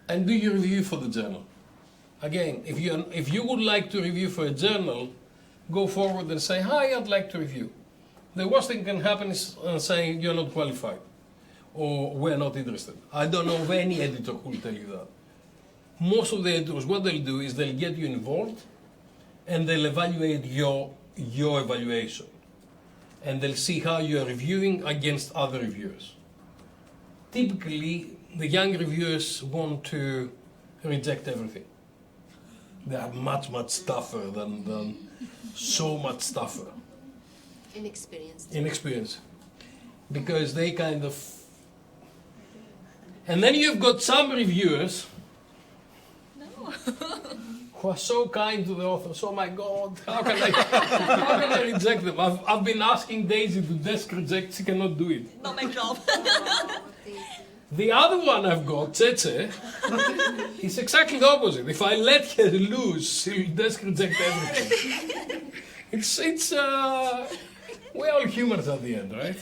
And do you review for the journal? Again, if you would like to review for a journal, go forward and say, hi, I'd like to review. The worst thing can happen is saying you're not qualified or we're not interested. I don't know of any editor who will tell you that. Most of the editors, what they'll do is they'll get you involved and they'll evaluate your evaluation. And they'll see how you're reviewing against other reviewers. Typically, the young reviewers want to reject everything. They are much, much tougher than so much tougher. Inexperienced. Because they kind of... And then you've got some reviewers who who are so kind to the authors. Oh my God, how can I reject them? I've been asking Daisy to desk reject, she cannot do it. Not my job. The other one I've got, Tsetse, is exactly the opposite. If I let her loose, she'll desk reject everything. We're all humans at the end, right?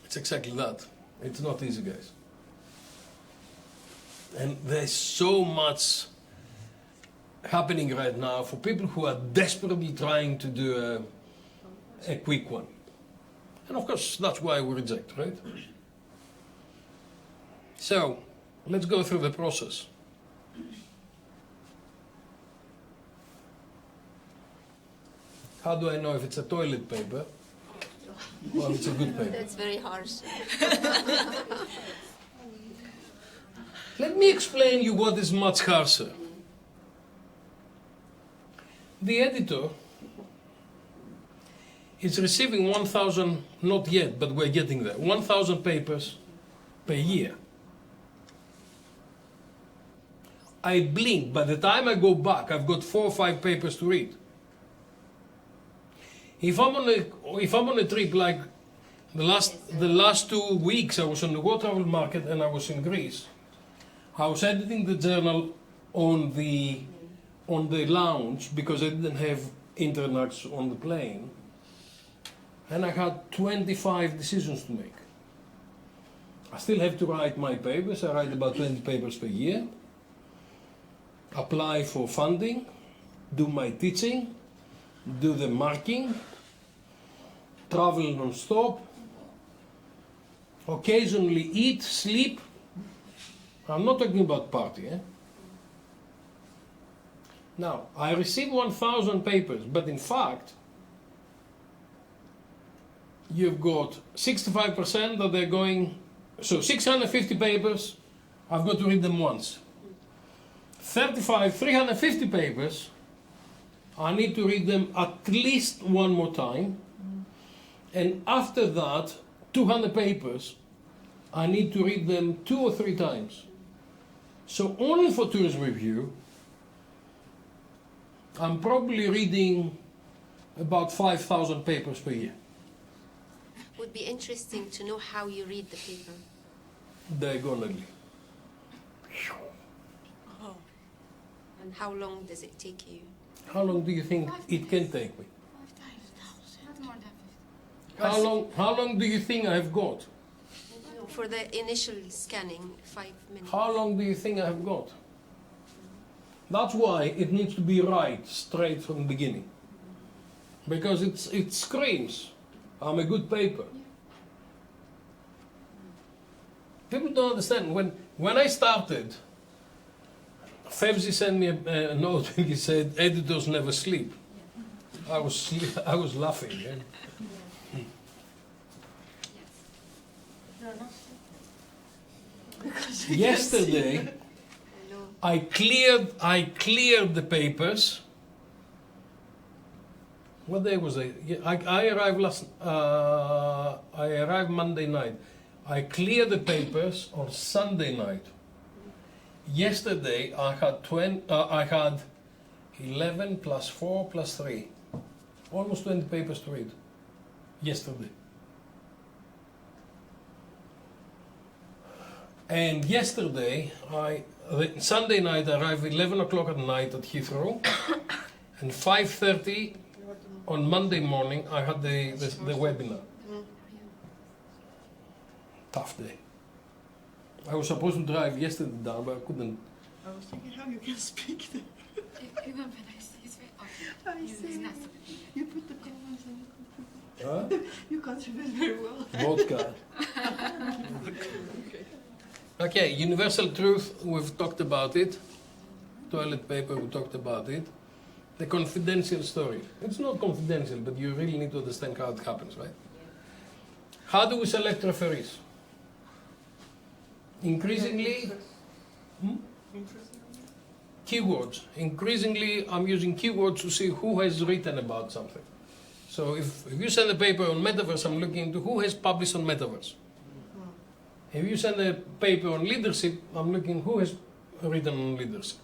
It's exactly that. It's not easy, guys. And there's so much happening right now for people who are desperately trying to do a quick one. And of course, that's why we reject, right? So, let's go through the process. How do I know if it's a toilet paper or it's a good paper? That's very harsh. Let me explain you what is much harsher. The editor is receiving 1,000, not yet, but we're getting there, 1,000 papers per year. I blink, by the time I go back, I've got 4 or 5 papers to read. If I'm on a trip like the last 2 weeks, I was on the war travel market and I was in Greece. I was editing the journal on the lounge because I didn't have internet on the plane, and I had 25 decisions to make. I still have to write my papers. I write about 20 papers per year. Apply for funding, do my teaching, do the marking, travel non-stop, occasionally eat, sleep. I'm not talking about party. Now, I received 1,000 papers, but in fact, you've got 65% that they're going, so 650 papers, I've got to read them once. 350 papers, I need to read them at least one more time. And after that, 200 papers, I need to read them 2 or 3 times. So only for tourism review, I'm probably reading about 5,000 papers per year. Would be interesting to know how you read the paper. Diagonally. Oh. And how long does it take you? How long do you think it can take me? 5,000. Not more than 50. How long do you think I've got? For the initial scanning, 5 minutes. How long do you think I've got? That's why it needs to be right, straight from the beginning. Because it screams, I'm a good paper. People don't understand. When I started, Fevzi sent me a note and he said, editors never sleep. I was laughing. Yeah? Yesterday, I cleared the papers. What day was it? I arrived Monday night. I cleared the papers on Sunday night. Yesterday I had 11 plus 4 plus 3, almost 20 papers to read. Yesterday. And yesterday, Sunday night, I arrived 11 o'clock at night at Heathrow, and 5:30 on Monday morning, I had the webinar. Tough day. I was supposed to drive yesterday down, but I couldn't. I was thinking how you can speak there. Even when I see his face, I see. You put the comments on the computer. Huh? You contribute very well. Vodka. Okay, universal truth, we've talked about it. Toilet paper, we talked about it. The confidential story. It's not confidential, but you really need to understand how it happens, right? How do we select referees? Increasingly, keywords. Increasingly, I'm using keywords to see who has written about something. So if you send a paper on Metaverse, I'm looking into who has published on Metaverse. If you send a paper on leadership, I'm looking who has written on leadership.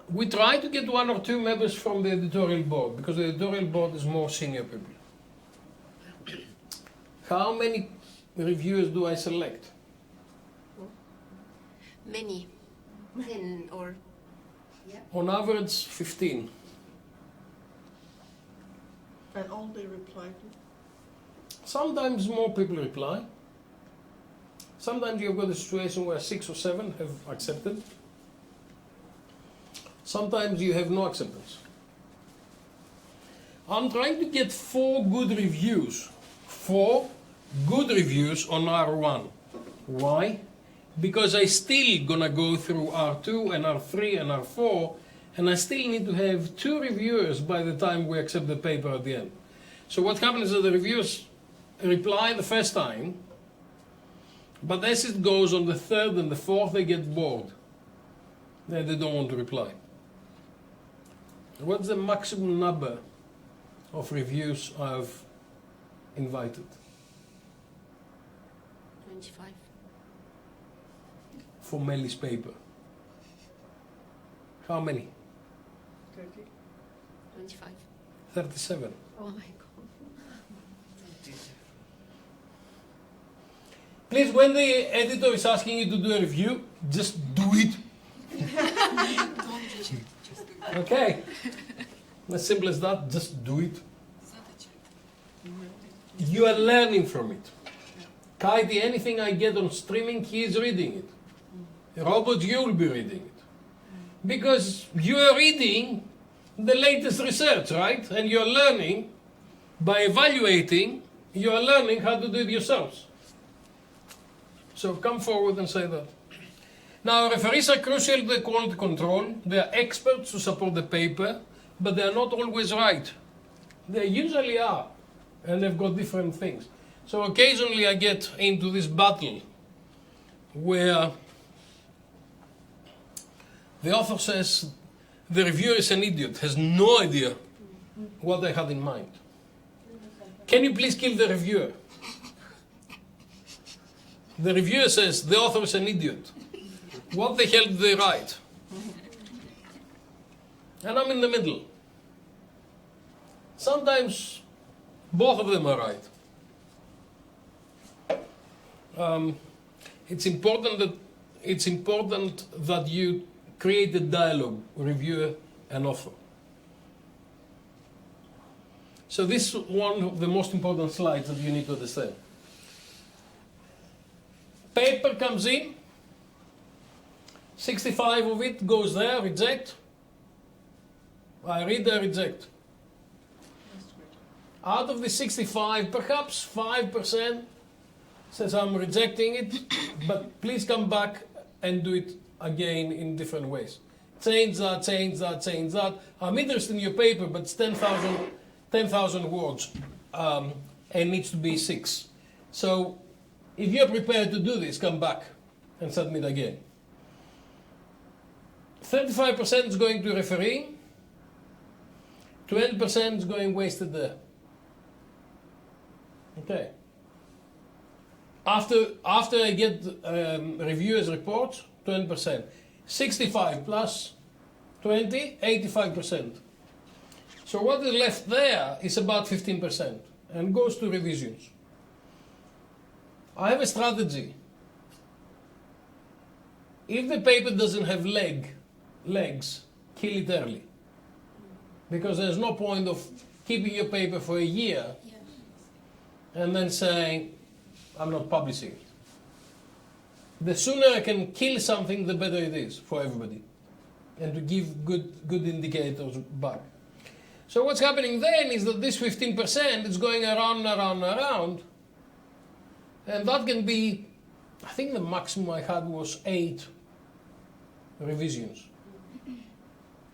We try to get 1 or 2 members from the editorial board, because the editorial board is more senior people. How many reviewers do I select? Many. 10 or... Yeah. On average, 15. And all they reply to? Sometimes more people reply. Sometimes you've got a situation where 6 or 7 have accepted. Sometimes you have no acceptance. I'm trying to get 4 good reviews. 4 good reviews on R1. Why? Because I still gonna go through R2 and R3 and R4, and I still need to have 2 reviewers by the time we accept the paper at the end. So what happens is that the reviewers reply the first time, but as it goes on the 3rd and the 4th, they get bored. Then they don't want to reply. What's the maximum number of reviews I've invited? 25. For Melly's paper. How many? 30. 25. 37. Oh my God. Please, when the editor is asking you to do a review, just do it. Okay. As simple as that, just do it. You are learning from it. Kaiti, anything I get on streaming, he is reading it. Robert, you will be reading it. Because you are reading the latest research, right? And you are learning, by evaluating, you are learning how to do it yourselves. So come forward and say that. Now, referees are crucial to the quality control. They are experts to support the paper, but they are not always right. They usually are, and they've got different things. So occasionally I get into this battle where the author says the reviewer is an idiot, has no idea what I had in mind. Can you please kill the reviewer? The reviewer says the author is an idiot. What the hell did they write? And I'm in the middle. Sometimes both of them are right. It's important that you create a dialogue, reviewer and author. So this is one of the most important slides that you need to understand. Paper comes in, 65 of it goes there, reject. I read, I reject. Out of the 65, perhaps 5% says I'm rejecting it, but please come back and do it again in different ways. Change that, change that, change that. I'm interested in your paper, but it's 10,000 words and needs to be 6. So if you're prepared to do this, come back and submit again. 35% is going to referee, 20% is going wasted there. Okay. After I get reviewers' reports, 20%. 65 plus 20, 85%. So what is left there is about 15% and goes to revisions. I have a strategy. If the paper doesn't have legs, kill it early. Because there's no point of keeping your paper for a year and then saying, I'm not publishing it. The sooner I can kill something, the better it is for everybody. And to give good indicators back. So what's happening then is that this 15% is going around and around and around. And that can be, I think the maximum I had was 8 revisions.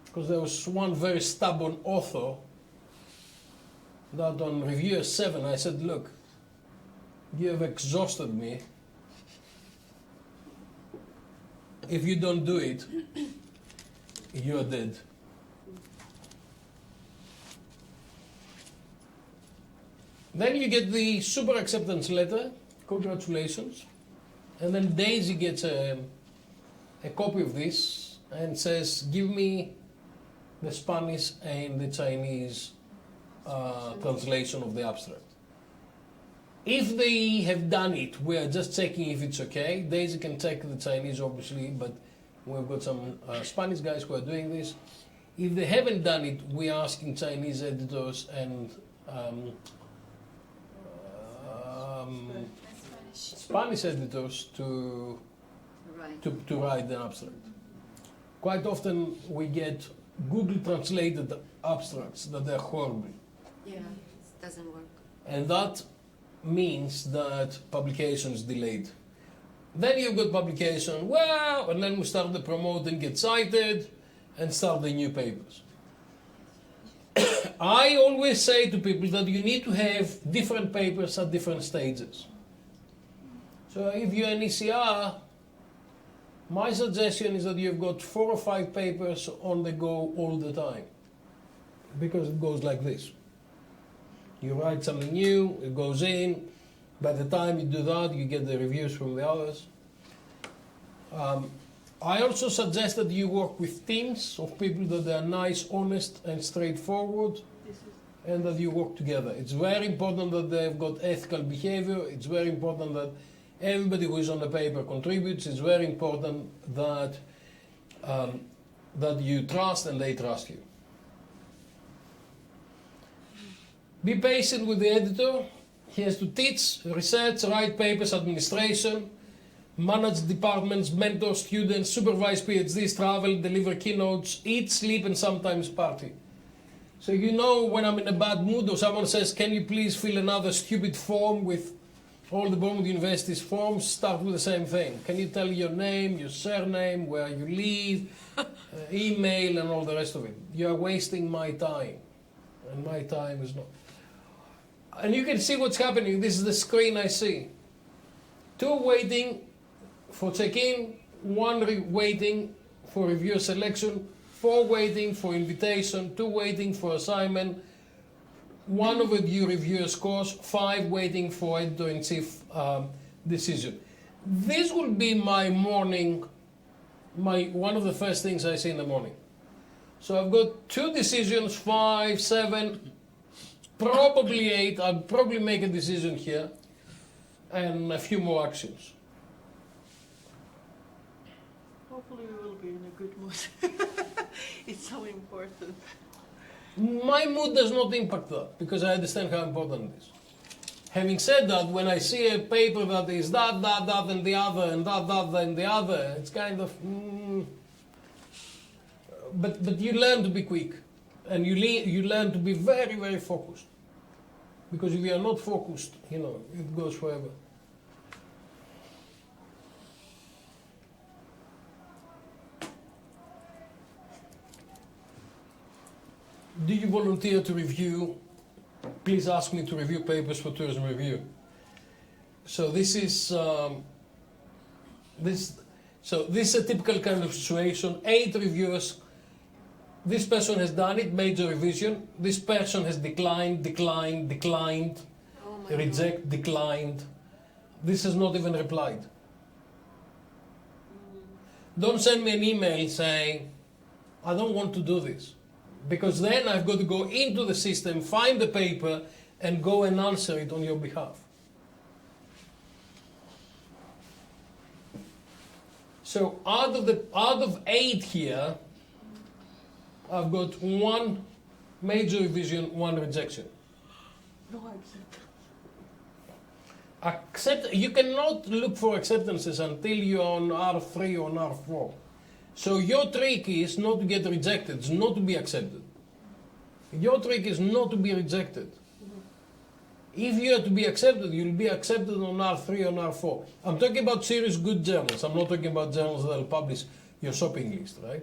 Because there was one very stubborn author that on review 7 I said, look, you have exhausted me. If you don't do it, you're dead. Then you get the super acceptance letter, congratulations. And then Daisy gets a copy of this and says, give me the Spanish and the Chinese translation of the abstract. If they have done it, we are just checking if it's okay. Daisy can check the Chinese, obviously, but we've got some Spanish guys who are doing this. If they haven't done it, we are asking Chinese editors and Spanish editors to write the abstract. Quite often we get Google translated abstracts that are horrible. Yeah, it doesn't work. And that means that publication is delayed. Then you've got publication, well, and then we start to promote and get cited and start the new papers. I always say to people that you need to have different papers at different stages. So if you're an ECR, my suggestion is that you've got 4 or 5 papers on the go all the time, because it goes like this. You write something new, it goes in. By the time you do that, you get the reviews from the others. I also suggest that you work with teams of people that are nice, honest, and straightforward, and that you work together. It's very important that they've got ethical behavior. It's very important that everybody who is on the paper contributes. It's very important that that you trust and they trust you. Be patient with the editor. He has to teach, research, write papers, administration, manage departments, mentor students, supervise PhDs, travel, deliver keynotes, eat, sleep, and sometimes party. So you know when I'm in a bad mood or someone says, can you please fill another stupid form with all the Bournemouth University's forms, start with the same thing. Can you tell your name, your surname, where you live, email, and all the rest of it. You are wasting my time, and my time is not. And you can see what's happening. This is the screen I see. 2 waiting for check-in, 1 waiting for reviewer selection, 4 waiting for invitation, 2 waiting for assignment, 1 overdue reviewer scores, 5 waiting for editor-in-chief decision. This will be my morning, one of the first things I see in the morning. So I've got 2 decisions, 5, 7, probably 8. I'll probably make a decision here, and a few more actions. Hopefully we will be in a good mood. It's so important. My mood does not impact that, because I understand how important it is. Having said that, when I see a paper that is that, and the other, and that, and the other, it's kind of... But you learn to be quick, and you learn to be very, very focused. Because if you are not focused, it goes forever. Do you volunteer to review? Please ask me to review papers for Tourism Review. So this is this is a typical kind of situation. 8 reviewers. This person has done it, major revision. This person has declined, reject, declined. This has not even replied. Don't send me an email saying, I don't want to do this. Because then I've got to go into the system, find the paper, and go and answer it on your behalf. So out of 8 here, I've got 1 major revision, 1 rejection. No acceptance. You cannot look for acceptances until you're on R3 or on R4. So your trick is not to get rejected, it's not to be accepted. Your trick is not to be rejected. If you are to be accepted, you'll be accepted on R3 or R4. I'm talking about serious good journals. I'm not talking about journals that will publish your shopping list, right?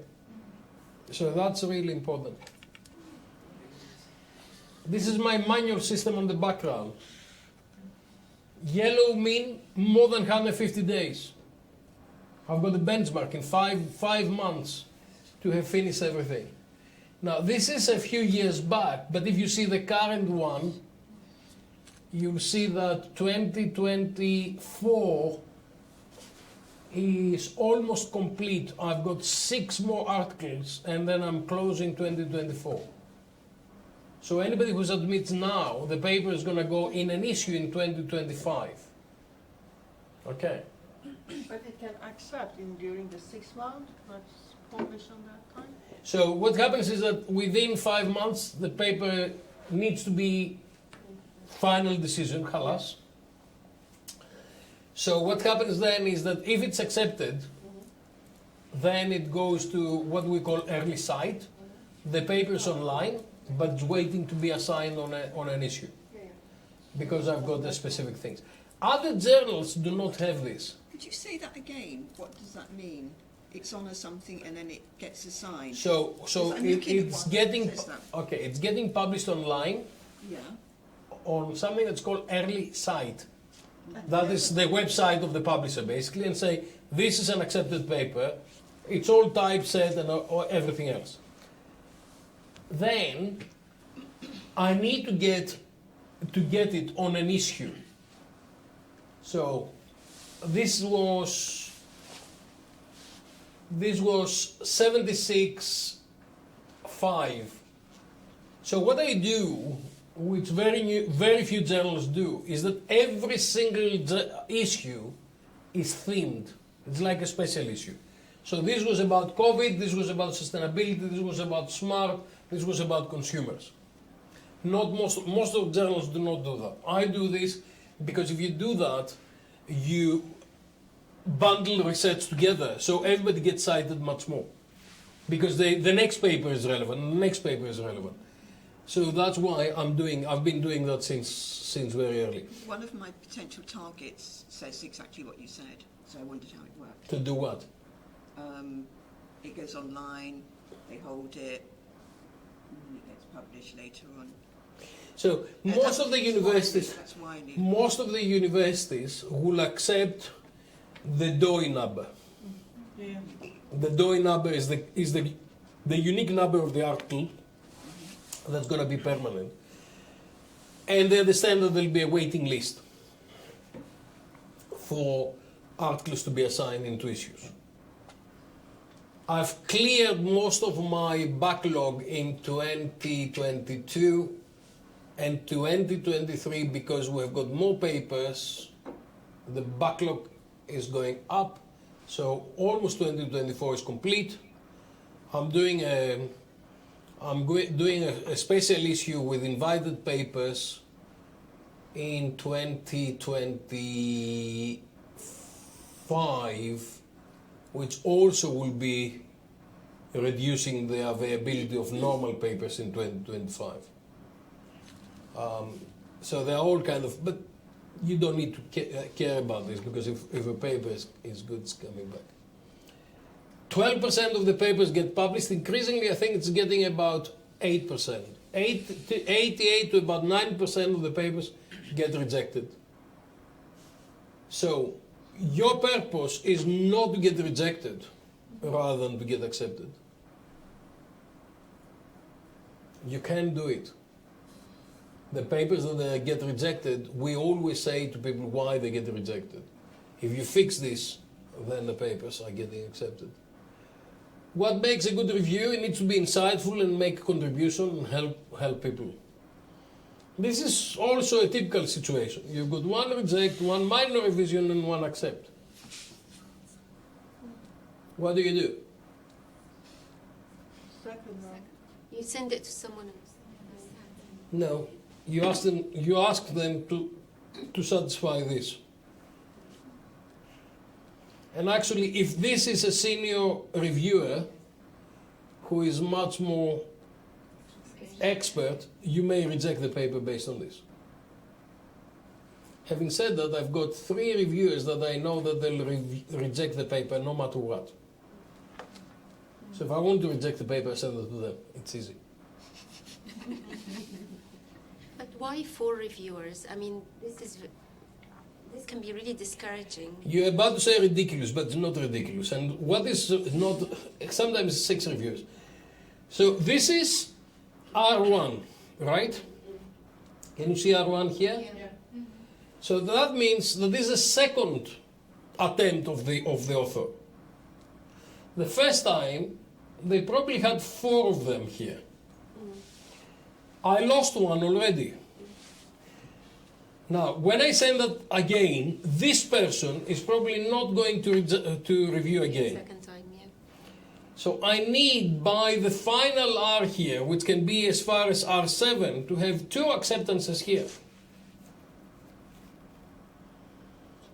So that's really important. This is my manual system on the background. Yellow mean more than 150 days. I've got a benchmark in 5 months to have finished everything. Now this is a few years back, but if you see the current one, you'll see that 2024 is almost complete. I've got 6 more articles and then I'm closing 2024. So anybody who submits now, the paper is going to go in an issue in 2025. Okay. But it can accept during the 6 months, let's publish on that time. So what happens is that within 5 months, the paper needs to be final decision, halas. So what happens then is that if it's accepted, then it goes to what we call early sight. The paper is online, but it's waiting to be assigned on an issue, because I've got the specific things. Other journals do not have this. Could you say that again? What does that mean? It's on something and then it gets assigned. So it's getting it's getting published online. Yeah. On something that's called early sight. That is the website of the publisher, basically, and say this is an accepted paper. It's all typeset and everything else. Then I need to get it on an issue. So this was 76.5. So what I do, which very few journals do, is that every single issue is themed. It's like a special issue. So this was about COVID, this was about sustainability, this was about smart, this was about consumers. Not most of journals do not do that. I do this because if you do that, you bundle research together, so everybody gets cited much more. Because the next paper is relevant, and the next paper is relevant. So that's why I've been doing that since very early. One of my potential targets says exactly what you said, so I wondered how it worked. To do what? It goes online, they hold it, and it gets published later on. So most of the universities will accept the DOI number. Yeah. The DOI number is the unique number of the article that's going to be permanent. And they understand that there'll be a waiting list for articles to be assigned into issues. I've cleared most of my backlog in 2022 and 2023 because we've got more papers. The backlog is going up, so almost 2024 is complete. I'm doing a special issue with invited papers in 2025, which also will be reducing the availability of normal papers in 2025. So they're all kind of, but you don't need to care about this because if a paper is good, it's coming back. 12% of the papers get published. Increasingly, I think it's getting about 8%. 88 to about 9% of the papers get rejected. So your purpose is not to get rejected rather than to get accepted. You can do it. The papers that get rejected, we always say to people why they get rejected. If you fix this, then the papers are getting accepted. What makes a good review? It needs to be insightful and make a contribution and help people. This is also a typical situation. You've got one reject, one minor revision, and one accept. What do you do? Second one. You send it to someone else. No. You ask them to satisfy this. And actually, if this is a senior reviewer who is much more expert, you may reject the paper based on this. Having said that, I've got 3 reviewers that I know that they'll reject the paper no matter what. So if I want to reject the paper, I send it to them. It's easy. But why 4 reviewers? I mean, this can be really discouraging. You're about to say ridiculous, but it's not ridiculous. And what is not, sometimes 6 reviewers. So this is R1, right? Can you see R1 here? Yeah. So that means that this is a second attempt of the author. The first time, they probably had 4 of them here. I lost one already. Now, when I send that again, this person is probably not going to review again. Second time, yeah. So I need, by the final R here, which can be as far as R7, to have 2 acceptances here.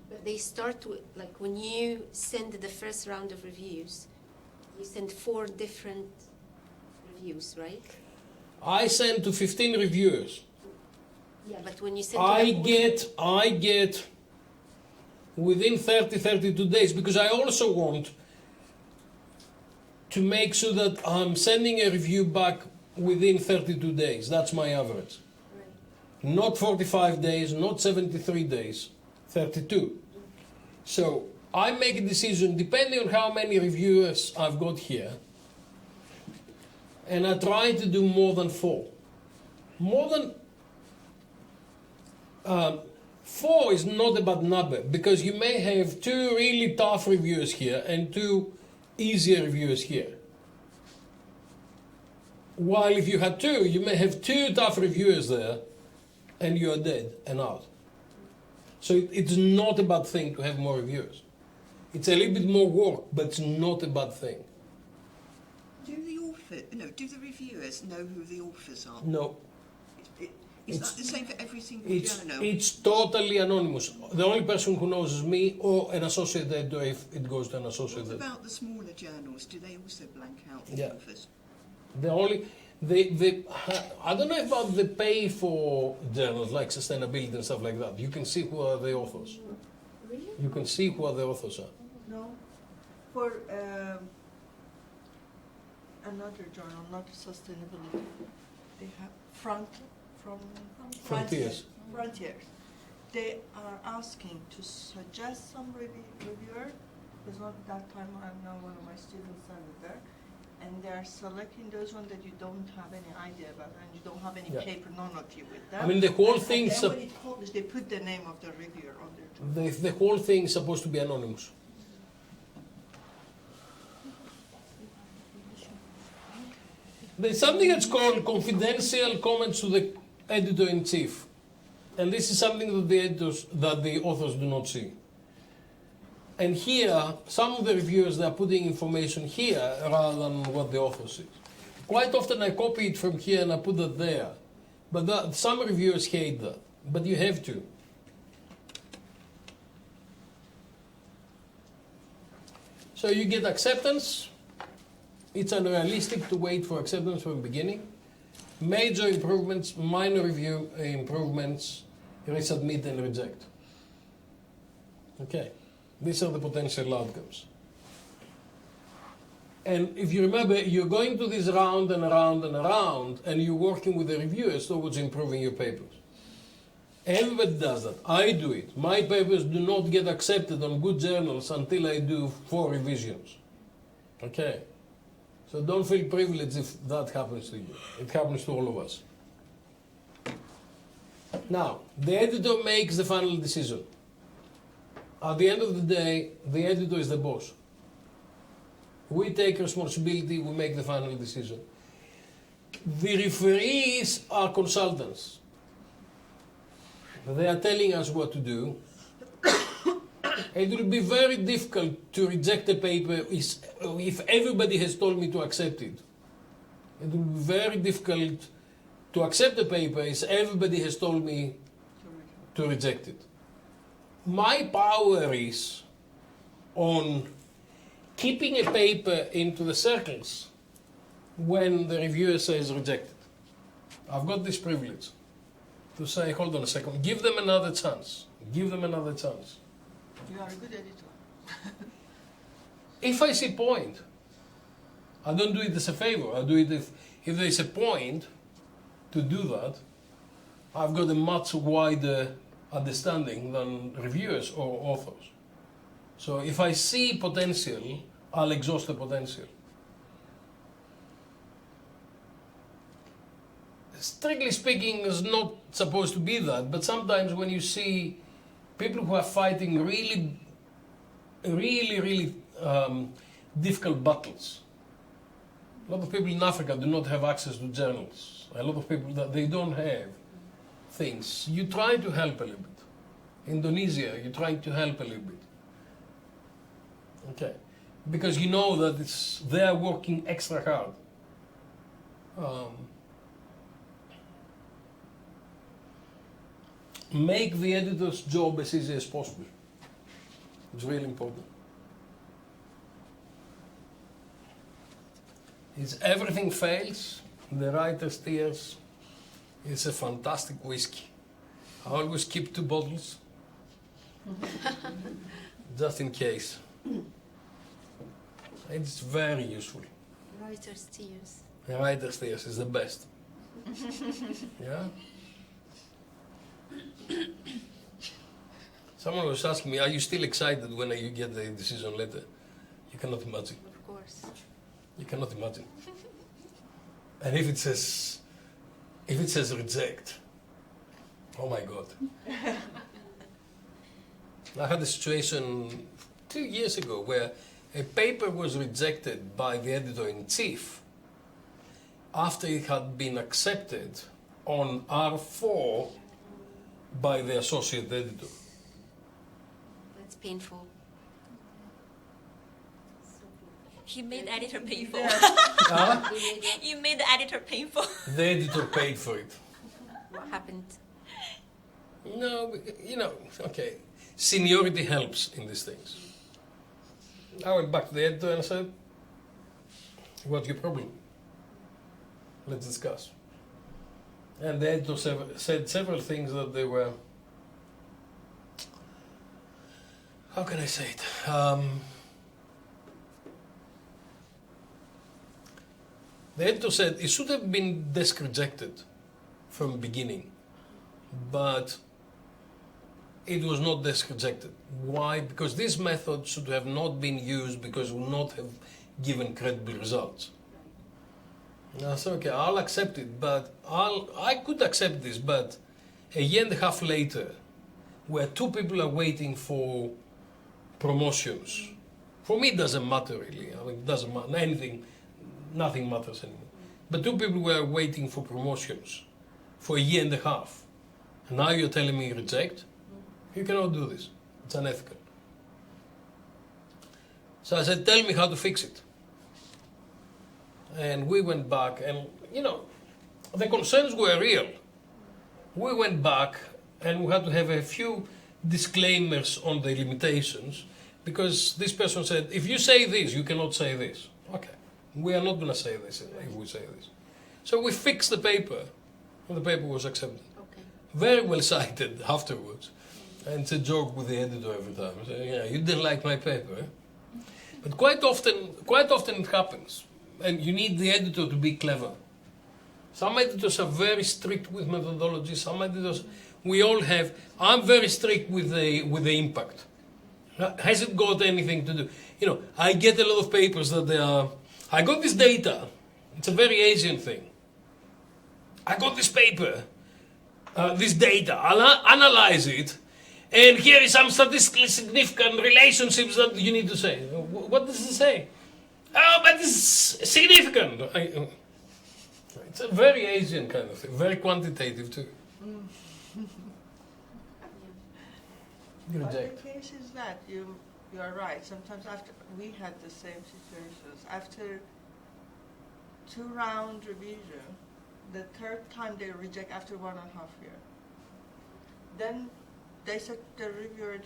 But they start to, like when you send the first round of reviews, you send 4 different reviews, right? I send to 15 reviewers. Yeah, but when you send I to get within 32 days, because I also want to make sure that I'm sending a review back within 32 days. That's my average. Right. Not 45 days, not 73 days, 32. So I make a decision depending on how many reviewers I've got here, and I try to do more than 4. More than 4 is not a bad number, because you may have 2 really tough reviewers here and 2 easier reviewers here. While if you had 2, you may have 2 tough reviewers there and you are dead and out. So it's not a bad thing to have more reviewers. It's a little bit more work, but it's not a bad thing. Do the reviewers know who the authors are? No. Is that the same for every single journal? It's totally anonymous. The only person who knows is me or an associate editor if it goes to an associate editor. What about the smaller journals? Do they also blank out the Yeah. authors? The only, I don't know about the pay for journals like sustainability and stuff like that. You can see who are the authors. Really? You can see who are the authors are. No. For another journal, not sustainability, they have Frontiers. Frontiers. They are asking to suggest some reviewer. Because at that time I know one of my students sent it there, and they are selecting those ones that you don't have any idea about, and you don't have any Yeah. paper, none of you with them. I mean, the whole And thing. then when it's published, they put the name of the reviewer on there too. The whole thing is supposed to be anonymous. There's something that's called confidential comments to the editor-in-chief. And this is something that the authors do not see. And here, some of the reviewers, they are putting information here rather than what the author sees. Quite often I copy it from here and I put that there. But some reviewers hate that. But you have to. So you get acceptance. It's unrealistic to wait for acceptance from the beginning. Major improvements, minor review improvements, resubmit and reject. Okay, these are the potential outcomes. And if you remember, you're going to this round and around and around, and you're working with the reviewers towards improving your papers. Everybody does that. I do it. My papers do not get accepted on good journals until I do 4 revisions. Okay? So don't feel privileged if that happens to you. It happens to all of us. Now, the editor makes the final decision. At the end of the day, the editor is the boss. We take responsibility, we make the final decision. The referees are consultants. They are telling us what to do. It will be very difficult to reject a paper if everybody has told me to accept it. It will be very difficult to accept a paper if everybody has told me to reject it. My power is on keeping a paper into the circles when the reviewer says reject it. I've got this privilege to say, hold on a second, give them another chance. Give them another chance. You are a good editor. If I see point, I don't do it as a favor. I do it if there's a point to do that. I've got a much wider understanding than reviewers or authors. So if I see potential, I'll exhaust the potential. Strictly speaking, it's not supposed to be that, but sometimes when you see people who are fighting really difficult battles. A lot of people in Africa do not have access to journals. A lot of people that they don't have things. You try to help a little bit. Indonesia, you're trying to help a little bit. Okay. Because you know that they are working extra hard. Make the editor's job as easy as possible. It's really important. If everything fails, the writer's tears is a fantastic whiskey. I always keep 2 bottles, just in case. It's very useful. Writer's tears. The writer's tears is the best. Yeah? Someone was asking me, are you still excited when you get the decision letter? You cannot imagine. Of course. You cannot imagine. And if it says reject, oh my God. I had a situation 2 years ago where a paper was rejected by the editor-in-chief after it had been accepted on R4 by the associate editor. That's painful. He made the editor painful. Huh? You made the editor painful. The editor paid for it. What happened? No, okay. Seniority helps in these things. I went back to the editor and I said, what's your problem? Let's discuss. And the editor said several things that they were, how can I say it? The editor said it should have been desk rejected from the beginning, but it was not desk rejected. Why? Because this method should have not been used because it would not have given credible results. And I said, okay, I'll accept it, but I could accept this, but a year and a half later, where 2 people are waiting for promotions, for me it doesn't matter really. I mean, it doesn't matter anything. Nothing matters anymore. But 2 people were waiting for promotions for a year and a half. And now you're telling me reject? You cannot do this. It's unethical. So I said, tell me how to fix it. And we went back and, the concerns were real. We went back and we had to have a few disclaimers on the limitations because this person said, if you say this, you cannot say this. Okay. We are not going to say this if we say this. So we fixed the paper, and the paper was accepted. Okay. Very well cited afterwards. And it's a joke with the editor every time. I say, yeah, you didn't like my paper. Eh? But quite often it happens. And you need the editor to be clever. Some editors are very strict with methodology. Some editors, we all have. I'm very strict with the impact. Has it got anything to do? I get a lot of papers that they are. I got this data. It's a very Asian thing. I got this paper, this data. I'll analyze it, and here is some statistically significant relationships that you need to say. What does it say? Oh, but it's significant. It's a very Asian kind of thing, very quantitative too. You reject. But the case is that you are right. Sometimes after we had the same situations. After 2-round revision, the 3rd time they reject after 1.5 years. Then they said the reviewer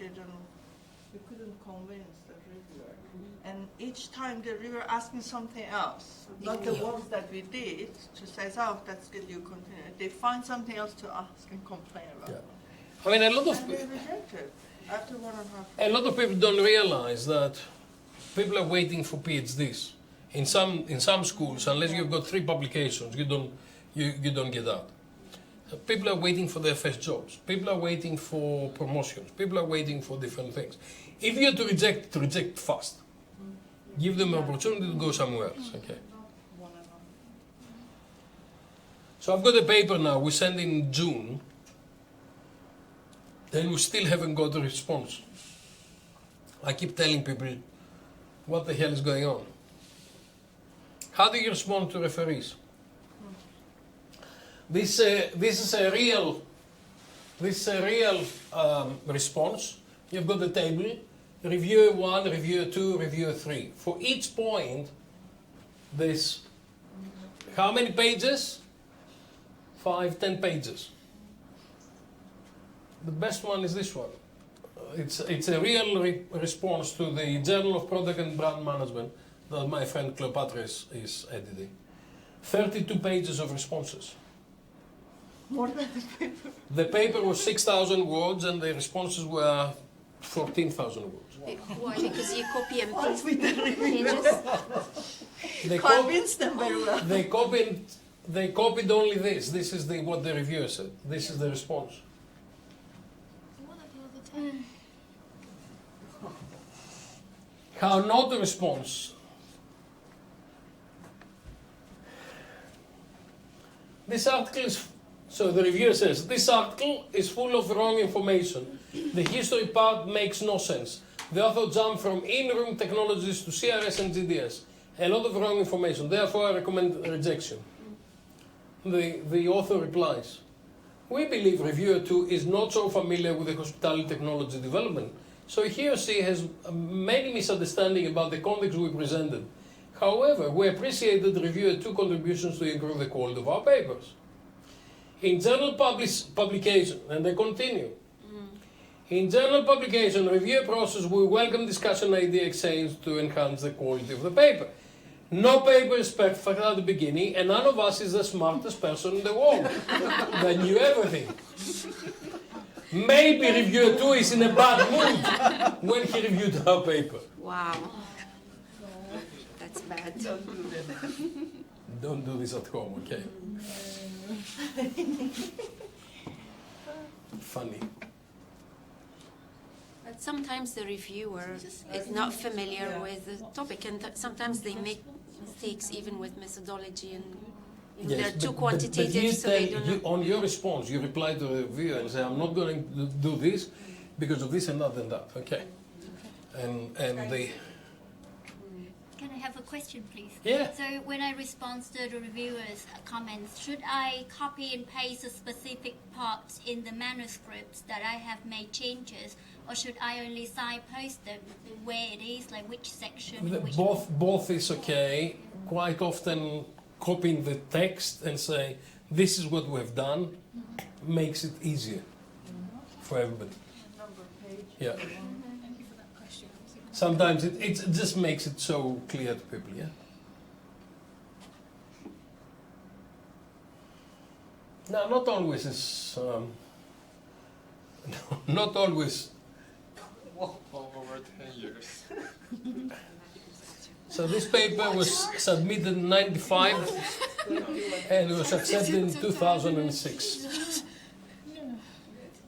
we couldn't convince the reviewer. And each time the reviewer asking something else, not the ones that we did, to say, oh, that's good, you continue. They find something else to ask and complain about. Yeah. I mean, a lot of and they rejected after 1.5 years. A lot of people don't realize that people are waiting for PhDs. In some schools, unless you've got 3 publications, you don't get out. People are waiting for their first jobs. People are waiting for promotions. People are waiting for different things. If you're to reject fast. Give them an opportunity to go somewhere else. Okay. So I've got a paper now. We sent in June. and we still haven't got a response. I keep telling people, what the hell is going on? How do you respond to referees? This is a real response. You've got the table, reviewer 1, reviewer 2, reviewer 3. For each point, there's how many pages? 5, 10 pages. The best one is this one. It's a real response to the Journal of Product and Brand Management that my friend Cleopatra is editing. 32 pages of responses. More than the paper. The paper was 6,000 words and the responses were 14,000 words. Why? Because you copy and Once paste we did pages. They convince them very well. They copied only this. This is what the reviewer said. This is the response. How not the response? This article is, so the reviewer says, this article is full of wrong information. The history part makes no sense. The author jumped from in-room technologies to CRS and GDS. A lot of wrong information, therefore I recommend rejection. The author replies, we believe reviewer 2 is not so familiar with the hospitality technology development, so he or she has many misunderstandings about the context we presented. However, we appreciated reviewer 2 contributions to improve the quality of our papers. In journal publication, and they continue, in journal publication review process, we welcome discussion idea exchange to enhance the quality of the paper. No paper is perfect at the beginning, and none of us is the smartest person in the world that knew everything. Maybe reviewer 2 is in a bad mood when he reviewed our paper. Wow. That's bad. Don't do this at home, okay? Funny. But sometimes the reviewer is not familiar with the topic, and sometimes they make mistakes even with methodology, and they're too quantitative, so they don't know. On your response, you reply to the reviewer and say, I'm not going to do this because of this and that and that, okay? And they... Can I have a question, please? Yeah. So when I respond to the reviewer's comments, should I copy and paste the specific parts in the manuscripts that I have made changes, or should I only signpost them where it is, like which section? Which Both is okay. Quite often copying the text and say, this is what we have done, makes it easier for everybody. Yeah. Sometimes it just makes it so clear to people, yeah? No, not always is... not always... Over 10 years. So this paper was submitted in 1995 and was accepted in 2006.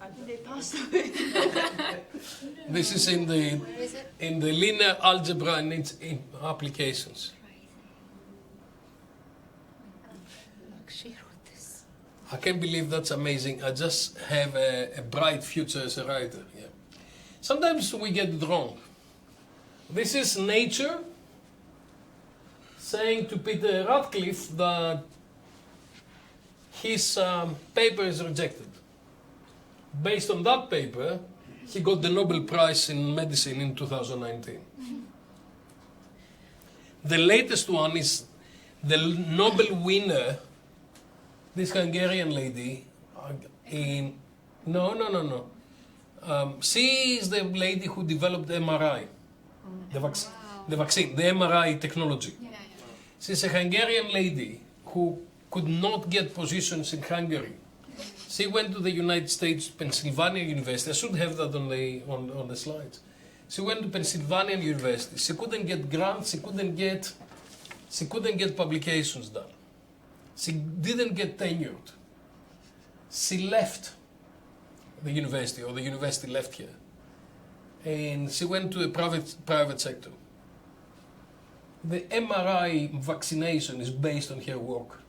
I think they passed away. This is in the linear algebra and its applications. She wrote this. I can't believe that's amazing. I just have a bright future as a writer. Yeah. Sometimes we get it wrong. This is Nature saying to Peter Radcliffe that his paper is rejected. Based on that paper, he got the Nobel Prize in Medicine in 2019. The latest one is the Nobel winner, this Hungarian lady, she is the lady who developed MRI, the vaccine, the MRI technology. She's a Hungarian lady who could not get positions in Hungary. She went to the United States, Pennsylvania University. I should have that on the slides. She went to Pennsylvania University. She couldn't get grants. She couldn't get publications done. She didn't get tenured. She left the university, or the university left her, and she went to the private sector. The MRI vaccination is based on her work.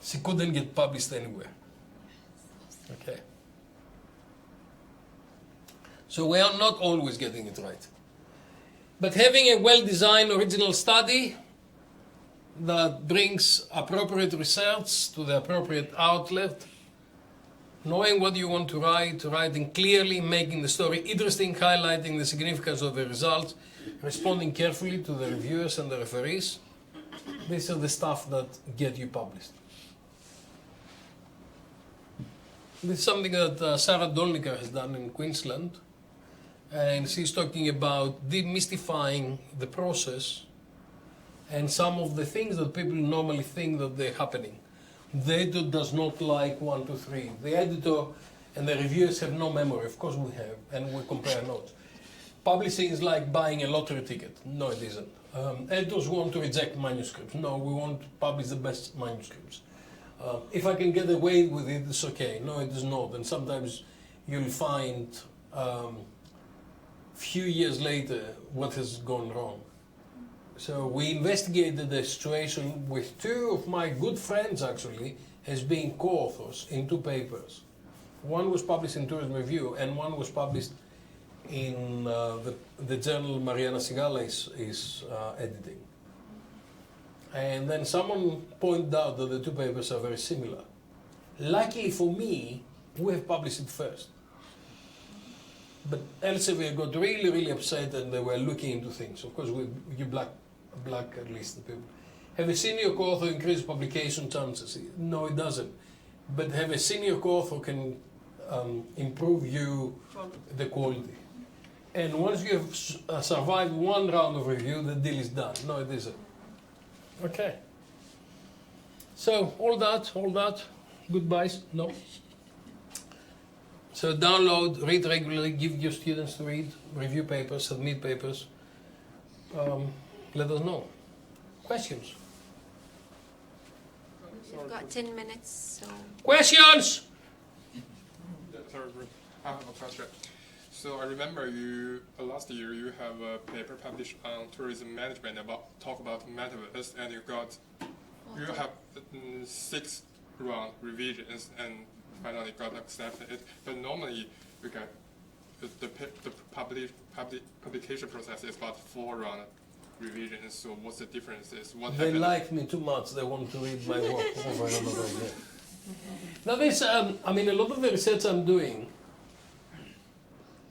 She couldn't get published anywhere. Okay. So we are not always getting it right. But having a well-designed original study that brings appropriate research to the appropriate outlet, knowing what you want to write, writing clearly, making the story interesting, highlighting the significance of the results, responding carefully to the reviewers and the referees, these are the stuff that get you published. This is something that Sarah Dolniker has done in Queensland, and she's talking about demystifying the process and some of the things that people normally think that they're happening. The editor does not like 1, 2, 3. The editor and the reviewers have no memory. Of course we have, and we compare notes. Publishing is like buying a lottery ticket. No, it isn't. Editors want to reject manuscripts. No, we want to publish the best manuscripts. If I can get away with it, it's okay. No, it is not. And sometimes you'll find few years later what has gone wrong. So we investigated the situation with 2 of my good friends actually as being co-authors in 2 papers. One was published in Tourism Review and one was published in the journal Mariana Sigala is editing. And then someone pointed out that the 2 papers are very similar. Luckily for me, we have published it first. But Elsevier got really, really upset and they were looking into things. Of course, you black list people. Have a senior co-author increase publication chances? No, it doesn't. But have a senior co-author can improve the quality. And once you have survived 1 round of review, the deal is done. No, it isn't. Okay. So all that, goodbyes. No. So download, read regularly, give your students to read, review papers, submit papers. Let us know. Questions? We've got 10 minutes, so... Questions? Yeah, sorry, I have a question. So I remember last year you have a paper published on tourism management talk about metaverse, and you have 6 round revisions and finally got accepted. But normally we get the publication process is about 4 round revisions. So what's the differences? They like me too much. They want to read my work over and over again. Now this, I mean, a lot of the research I'm doing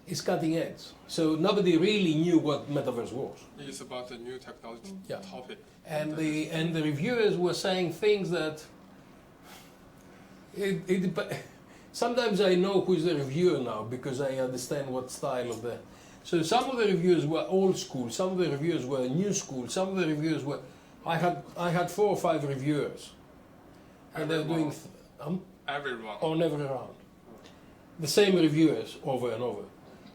is cutting edge. So nobody really knew what metaverse was. It's about a new technology topic. And the reviewers were saying things that sometimes I know who is the reviewer now because I understand what style of the. So some of the reviewers were old school, some of the reviewers were new school, some of the reviewers were. I had 4 or 5 reviewers, and they were doing everyone on every round. The same reviewers over and over.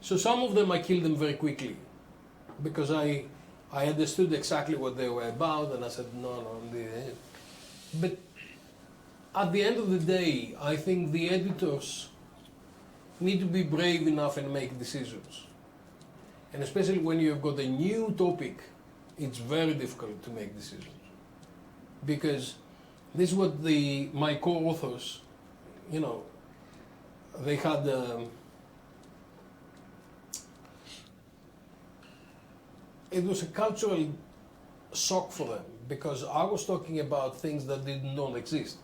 So some of them I killed them very quickly, because I understood exactly what they were about, and I said no. But at the end of the day, I think the editors need to be brave enough and make decisions. And especially when you've got a new topic, it's very difficult to make decisions. Because this is what my co-authors, they had it was a cultural shock for them, because I was talking about things that did not exist.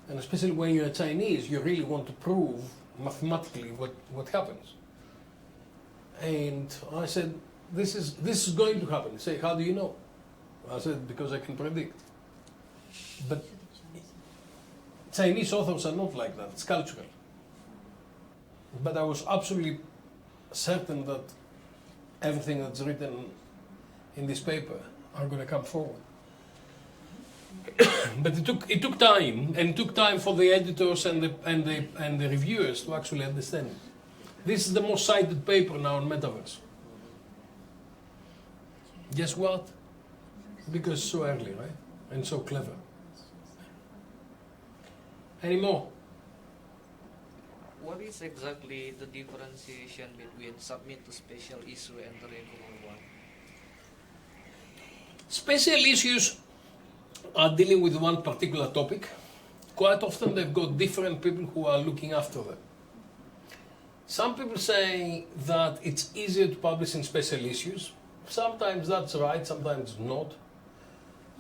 And especially when you're Chinese, you really want to prove mathematically what happens. And I said, this is going to happen. They say, how do you know? I said, because I can predict. But Chinese authors are not like that. It's cultural. But I was absolutely certain that everything that's written in this paper are going to come forward. But it took time, and it took time for the editors and the reviewers to actually understand it. This is the most cited paper now on metaverse. Guess what? Because so early, right? And so clever. Any more? What is exactly the differentiation between submit to special issue and the regular one? Special issues are dealing with one particular topic. Quite often they've got different people who are looking after them. Some people say that it's easier to publish in special issues. Sometimes that's right, sometimes not.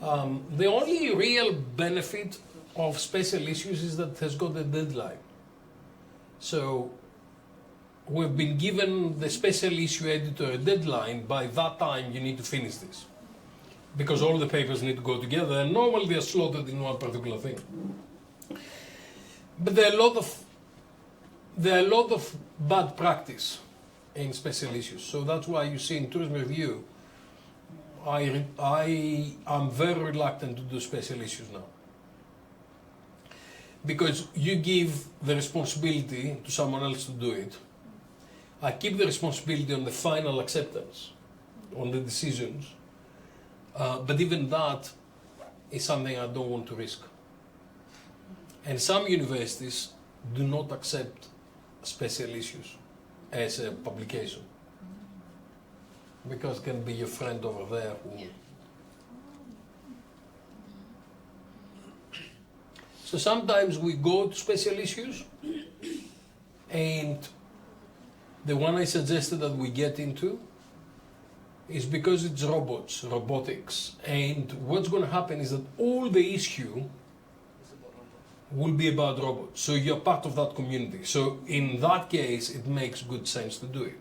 The only real benefit of special issues is that it has got a deadline. So we've been given the special issue editor a deadline. By that time you need to finish this, because all the papers need to go together, and normally they're slotted in one particular thing. But there are a lot of bad practice in special issues. So that's why you see in Tourism Review, I am very reluctant to do special issues now, because you give the responsibility to someone else to do it. I keep the responsibility on the final acceptance, on the decisions, but even that is something I don't want to risk. And some universities do not accept special issues as a publication, because it can be your friend over there who... So sometimes we go to special issues, and the one I suggested that we get into is because it's robotics, and what's going to happen is that all the issue will be about robots. So you're part of that community. So in that case, it makes good sense to do it.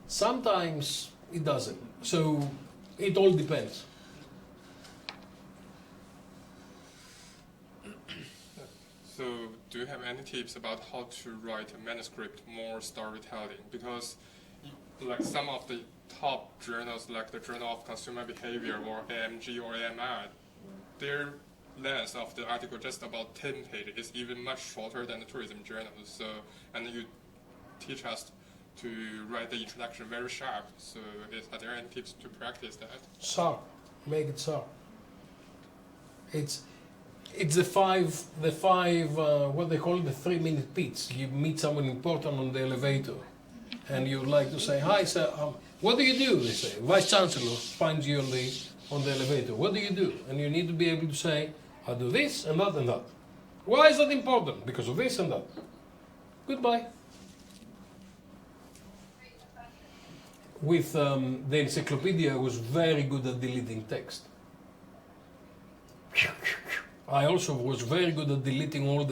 Sometimes it doesn't. So it all depends. So, do you have any tips about how to write a manuscript more storytelling? Because, like some of the top journals, like the Journal of Consumer Behavior or AMG or AMI, their length of the article just about 10 pages is even much shorter than the tourism journals. So, and you teach us to write the introduction very sharp. So, are there any tips to practice that? Sharp, make it sharp. It's the five what they call the 3-minute pitch. You meet someone important on the elevator, and you like to say, "Hi, sir. What do you do?" They say, "Vice Chancellor finds you on the elevator. What do you do?" And you need to be able to say, "I do this and that and that." Why is that important? Because of this and that. Goodbye. With the encyclopedia, I was very good at deleting text. I also was very good at deleting all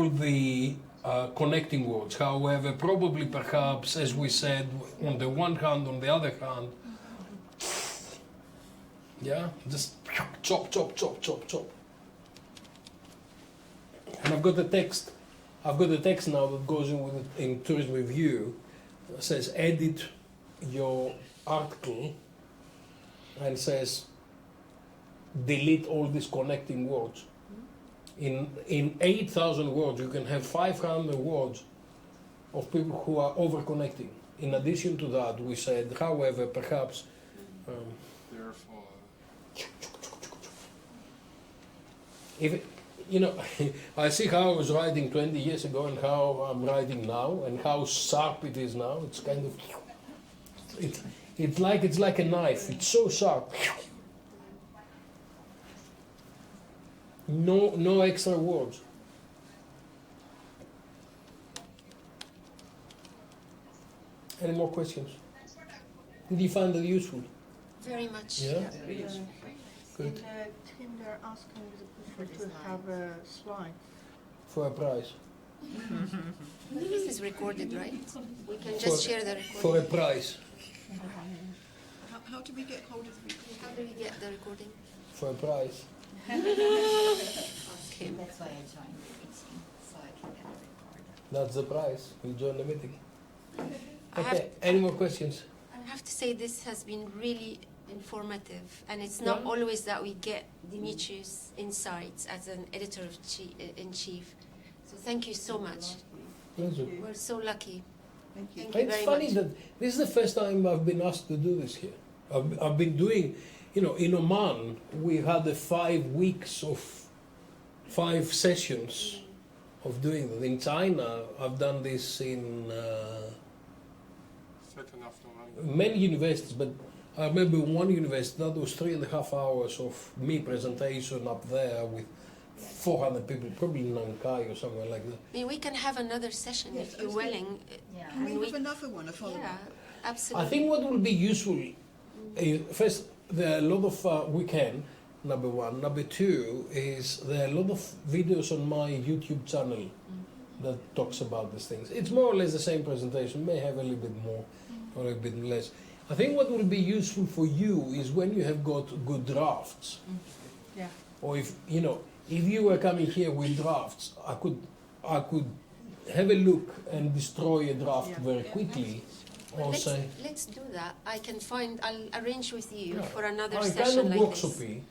the connecting words. However, probably perhaps, as we said, on the one hand, on the other hand, yeah, just chop, chop, chop, chop, chop. And I've got the text. I've got the text now that goes in with it in Tourism Review. It says edit your article, and says delete all these connecting words. In 8,000 words, you can have 500 words of people who are over-connecting. In addition to that, we said, however, perhaps... Therefore... If, you know, I see how I was writing 20 years ago and how I'm writing now, and how sharp it is now. It's kind of... It's like a knife. It's so sharp. No extra words. Any more questions? Did you find it useful? Very much. Yeah? In Good. the team, they're asking the people to have a slide. For a price. This is recorded, right? We can just share the recording. For a price. How do we get hold of the recording? How do we get the recording? For a price. Okay. That's why I joined the meeting, so I can get a recorder. That's the price. You join the meeting. I have- Okay. Any more questions? I have to say this has been really informative, and it's not Yeah. always that we get Dimitri's insights as an editor-in-chief. So thank you so much. Pleasure. We're so lucky. Thank you. Thank you It's very funny much. that this is the first time I've been asked to do this here. I've been doing, you know, in Oman, we had 5 weeks of 5 sessions of doing that. In China, I've done this in 2nd of November. many universities, but I remember one university, that was 3.5 hours of me presentation up there with 400 people, probably in Nankai or somewhere like that. I mean, we can have another session Yes, if you're willing. Yeah. Can we have another one, a follow-up? Yeah, absolutely. I think what will be useful is, first, there are a lot of, we can, number one. Number two is there are a lot of videos on my YouTube channel that talks about these things. It's more or less the same presentation, may have a little bit more or a bit less. I think what will be useful for you is when you have got good drafts. Yeah. Or if, you know, if you were coming here with drafts, I could have a look and destroy a draft very quickly. Or say, let's do that. I'll arrange with you for another I session kind of like this. workshopy,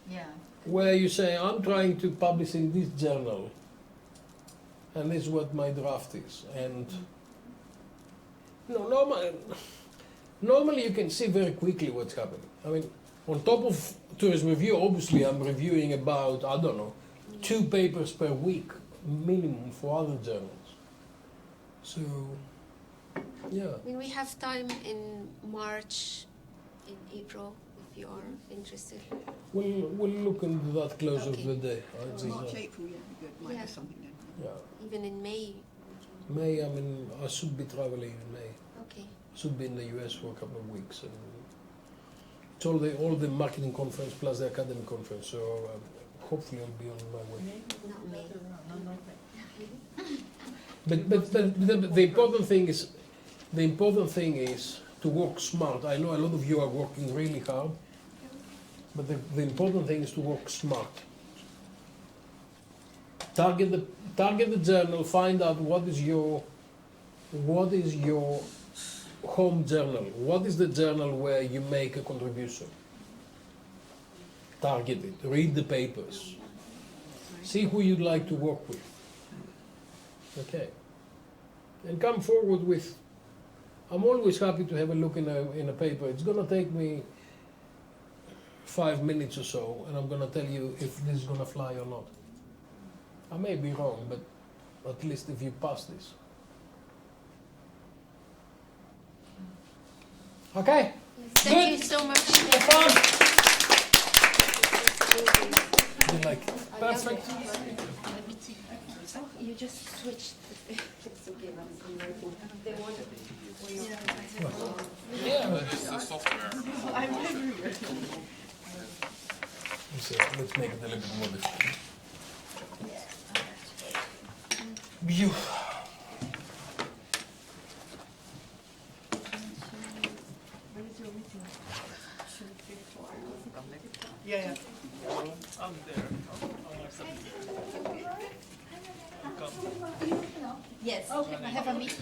Yeah. where you say, I'm trying to publish in this journal, and this is what my draft is. And you know, normally you can see very quickly what's happening. I mean, on top of tourism review, obviously I'm reviewing about, I don't know, 2 papers per week minimum for other journals. So, yeah. I mean, we have time in March, in April, if you are interested. We'll look into that closer to the day. March, April, yeah, good. Might have something then. Yeah. Even in May. May, I mean, I should be traveling in May. Okay. Should be in the US for a couple of weeks. And it's all the marketing conference plus the academic conference. So hopefully I'll be on my way. Not May. But the important thing is to work smart. I know a lot of you are working really hard, but the important thing is to work smart. Target the journal. Find out what is your home journal. What is the journal where you make a contribution? Target it. Read the papers. See who you'd like to work with. Okay. And come forward with. I'm always happy to have a look in a paper. It's going to take me 5 minutes or so, and I'm going to tell you if this is going to fly or not. I may be wrong, but at least if you pass this. Okay. Thank you so much. Have fun. You like it? Perfect. You just switched. It's okay, I'm working. They want it. Yeah. It's the software. Let's make it a little bit more difficult. View. Yeah. I'm there. Yes. Okay. I have a meeting.